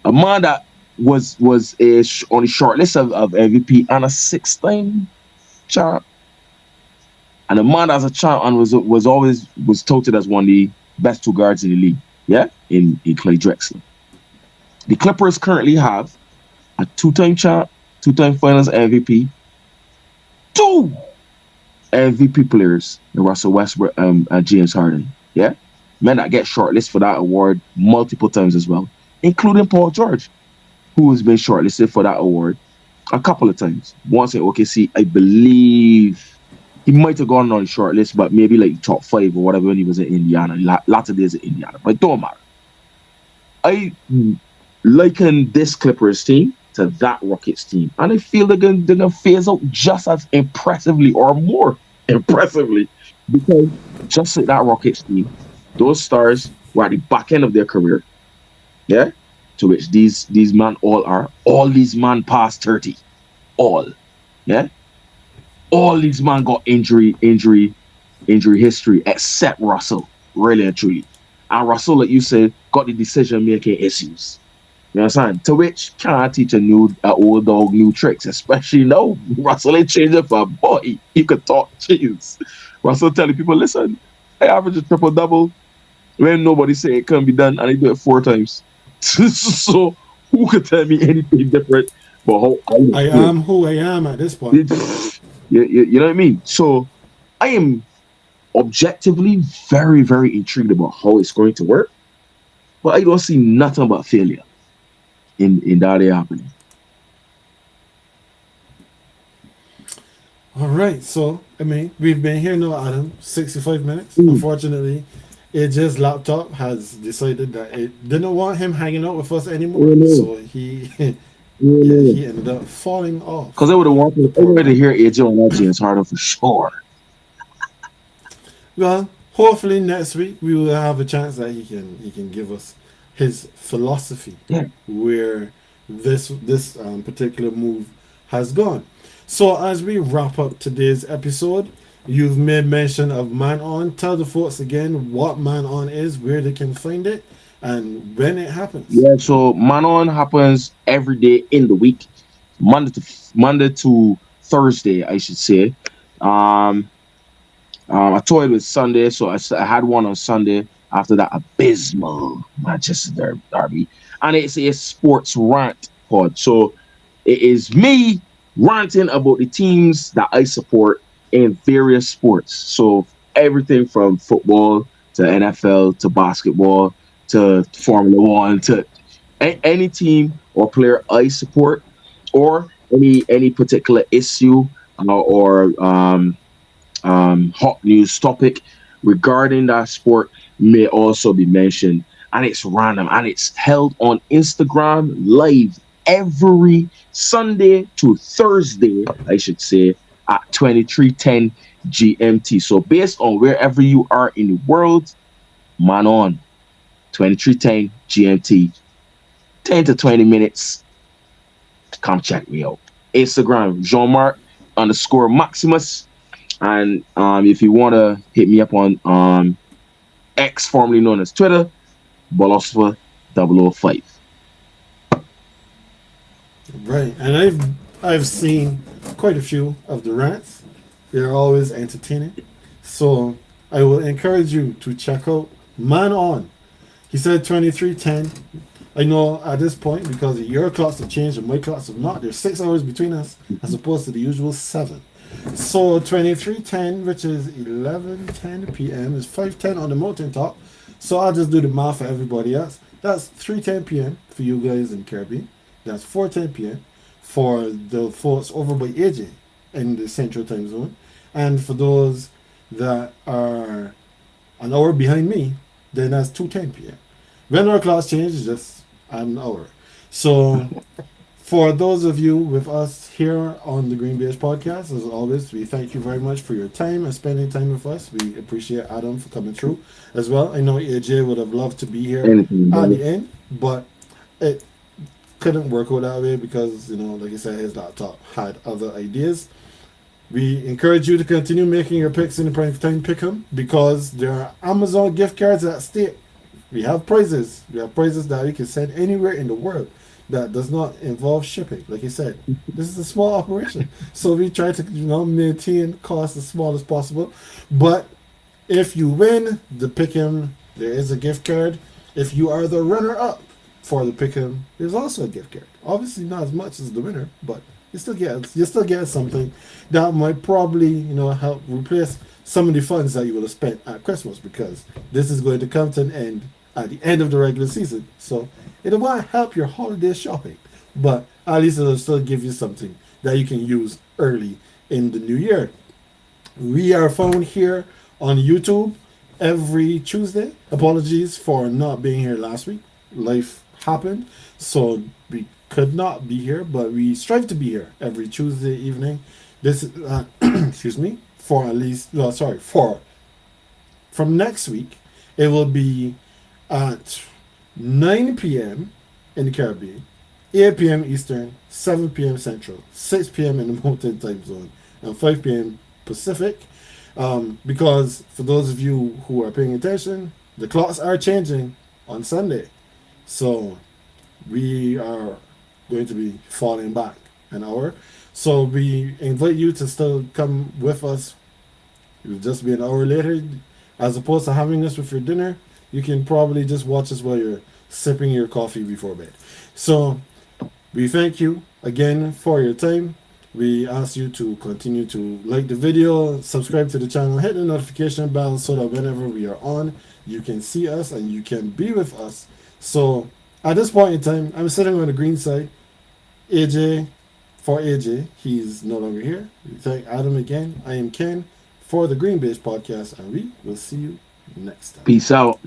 A man that was on the short list of MVP and a 6-time champ. And a man as a champ and was always touted as one of the best two guards in the league. Yeah, in Clyde Drexler. The Clippers currently have a two-time champ, two-time Finals MVP, two MVP players, Russell Westbrook and James Harden. Yeah, men that get shortlisted for that award multiple times as well, including Paul George, who has been shortlisted for that award a couple of times. Once in OKC, I believe he might have gone on the short list, but maybe like top 5 or whatever when he was in Indiana. Lots of days in Indiana, but it don't matter. I liken this Clippers team to that Rockets team, and I feel they're gonna phase out just as impressively or more impressively, because just like that Rockets team, those stars were at the back end of their career, yeah, to which these men all are. All these men past 30, all, yeah, all these men got injury history except Russell, really and truly. And Russell, like you said, got the decision making issues. You understand? To which can't teach a old dog new tricks, especially now. Russell ain't changing for a boy. You could talk cheese. Russell telling people, listen, I average a triple double when nobody say it can't be done, and he do it 4 times. So who could tell me anything different but how I I do am who I am at this point. it? You know what I mean? So I am objectively very, very intrigued about how it's going to work, but I don't see nothing but failure in that happening. All right, so I mean, we've been here now, Adam, 65 minutes. Mm. Unfortunately, AJ's laptop has decided that it didn't want him hanging out with us Oh anymore, no. so he, Oh yeah, no. he ended up falling Because off. I would have The wanted poor everybody to man. hear AJ on that James Harden for sure. Well, hopefully next week we will have a chance that he can give us his philosophy Yeah. where this particular move has gone. So as we wrap up today's episode, you've made mention of Man On. Tell the folks again what Man On is, where they can find it, and when it happens. Yeah, so Manon happens every day in the week, Monday to Monday to Thursday, I should say. Um, I toyed with Sunday, so I had one on Sunday. After that, abysmal Manchester Derby, and it's a sports rant pod. So it is me ranting about the teams that I support in various sports. So everything from football to NFL to basketball to Formula One to any team or player I support, or any particular issue or hot news topic regarding that sport may also be mentioned. And it's random and it's held on Instagram live every Sunday to Thursday, I should say, at 23:10 GMT. So based on wherever you are in the world, man on 23:10 GMT, 10 to 20 minutes. Come check me out. Instagram, Jean-Marc underscore Maximus. And if you want to hit me up on X, formerly known as Twitter, Bolosfa 005. Right, and I've seen quite a few of the rants. They're always entertaining. So I will encourage you to check out Man On. He said 23:10. I know at this point, because your clocks have changed and my clocks have not, there's 6 hours between us as opposed to the usual seven. So 23:10, which is 11:10 p.m., is 5:10 on the mountaintop. So I'll just do the math for everybody else. That's 3:10 p.m. for you guys in Caribbean. That's 4:10 p.m. for the folks over by AJ in the central time zone. And for those that are an hour behind me, then that's 2:10 p.m. When our class changes, just an hour. So for those of you with us here on the GreenBaje podcast, as always, we thank you very much for your time and spending time with us. We appreciate Adam for coming through as well. I know AJ would have loved to be here Anything, at bro. the end, but it couldn't work out that way because, like I said, his laptop had other ideas. We encourage you to continue making your picks in the prime time pick'em because there are Amazon gift cards at stake. We have prizes. We have prizes that we can send anywhere in the world that does not involve shipping. Like I said, this is a small operation, so we try to maintain costs as small as possible. But if you win the pick'em, there is a gift card. If you are the runner-up for the pick'em, there's also a gift card. Obviously, not as much as the winner, but you still get something that might probably help replace some of the funds that you would have spent at Christmas because this is going to come to an end at the end of the regular season. So it won't help your holiday shopping, but at least it'll still give you something that you can use early in the new year. We are found here on YouTube every Tuesday. Apologies for not being here last week. Life happened, so we could not be here, but we strive to be here every Tuesday evening. This, excuse me, for at least, no, sorry, for from next week, it will be at 9 p.m. in the Caribbean, 8 p.m. Eastern, 7 p.m. Central, 6 p.m. in the Mountain Time Zone, and 5 p.m. Pacific. Because for those of you who are paying attention, the clocks are changing on Sunday. So we are going to be falling back an hour. So we invite you to still come with us. It will just be an hour later. As opposed to having this with your dinner, you can probably just watch us while you're sipping your coffee before bed. So we thank you again for your time. We ask you to continue to like the video, subscribe to the channel, hit the notification bell so that whenever we are on, you can see us and you can be with us. So at this point in time, I'm sitting on the green side. AJ, for AJ, he's no longer here. We thank Adam again. I am Ken for the GreenBaje podcast, and we will see you next time. Peace out.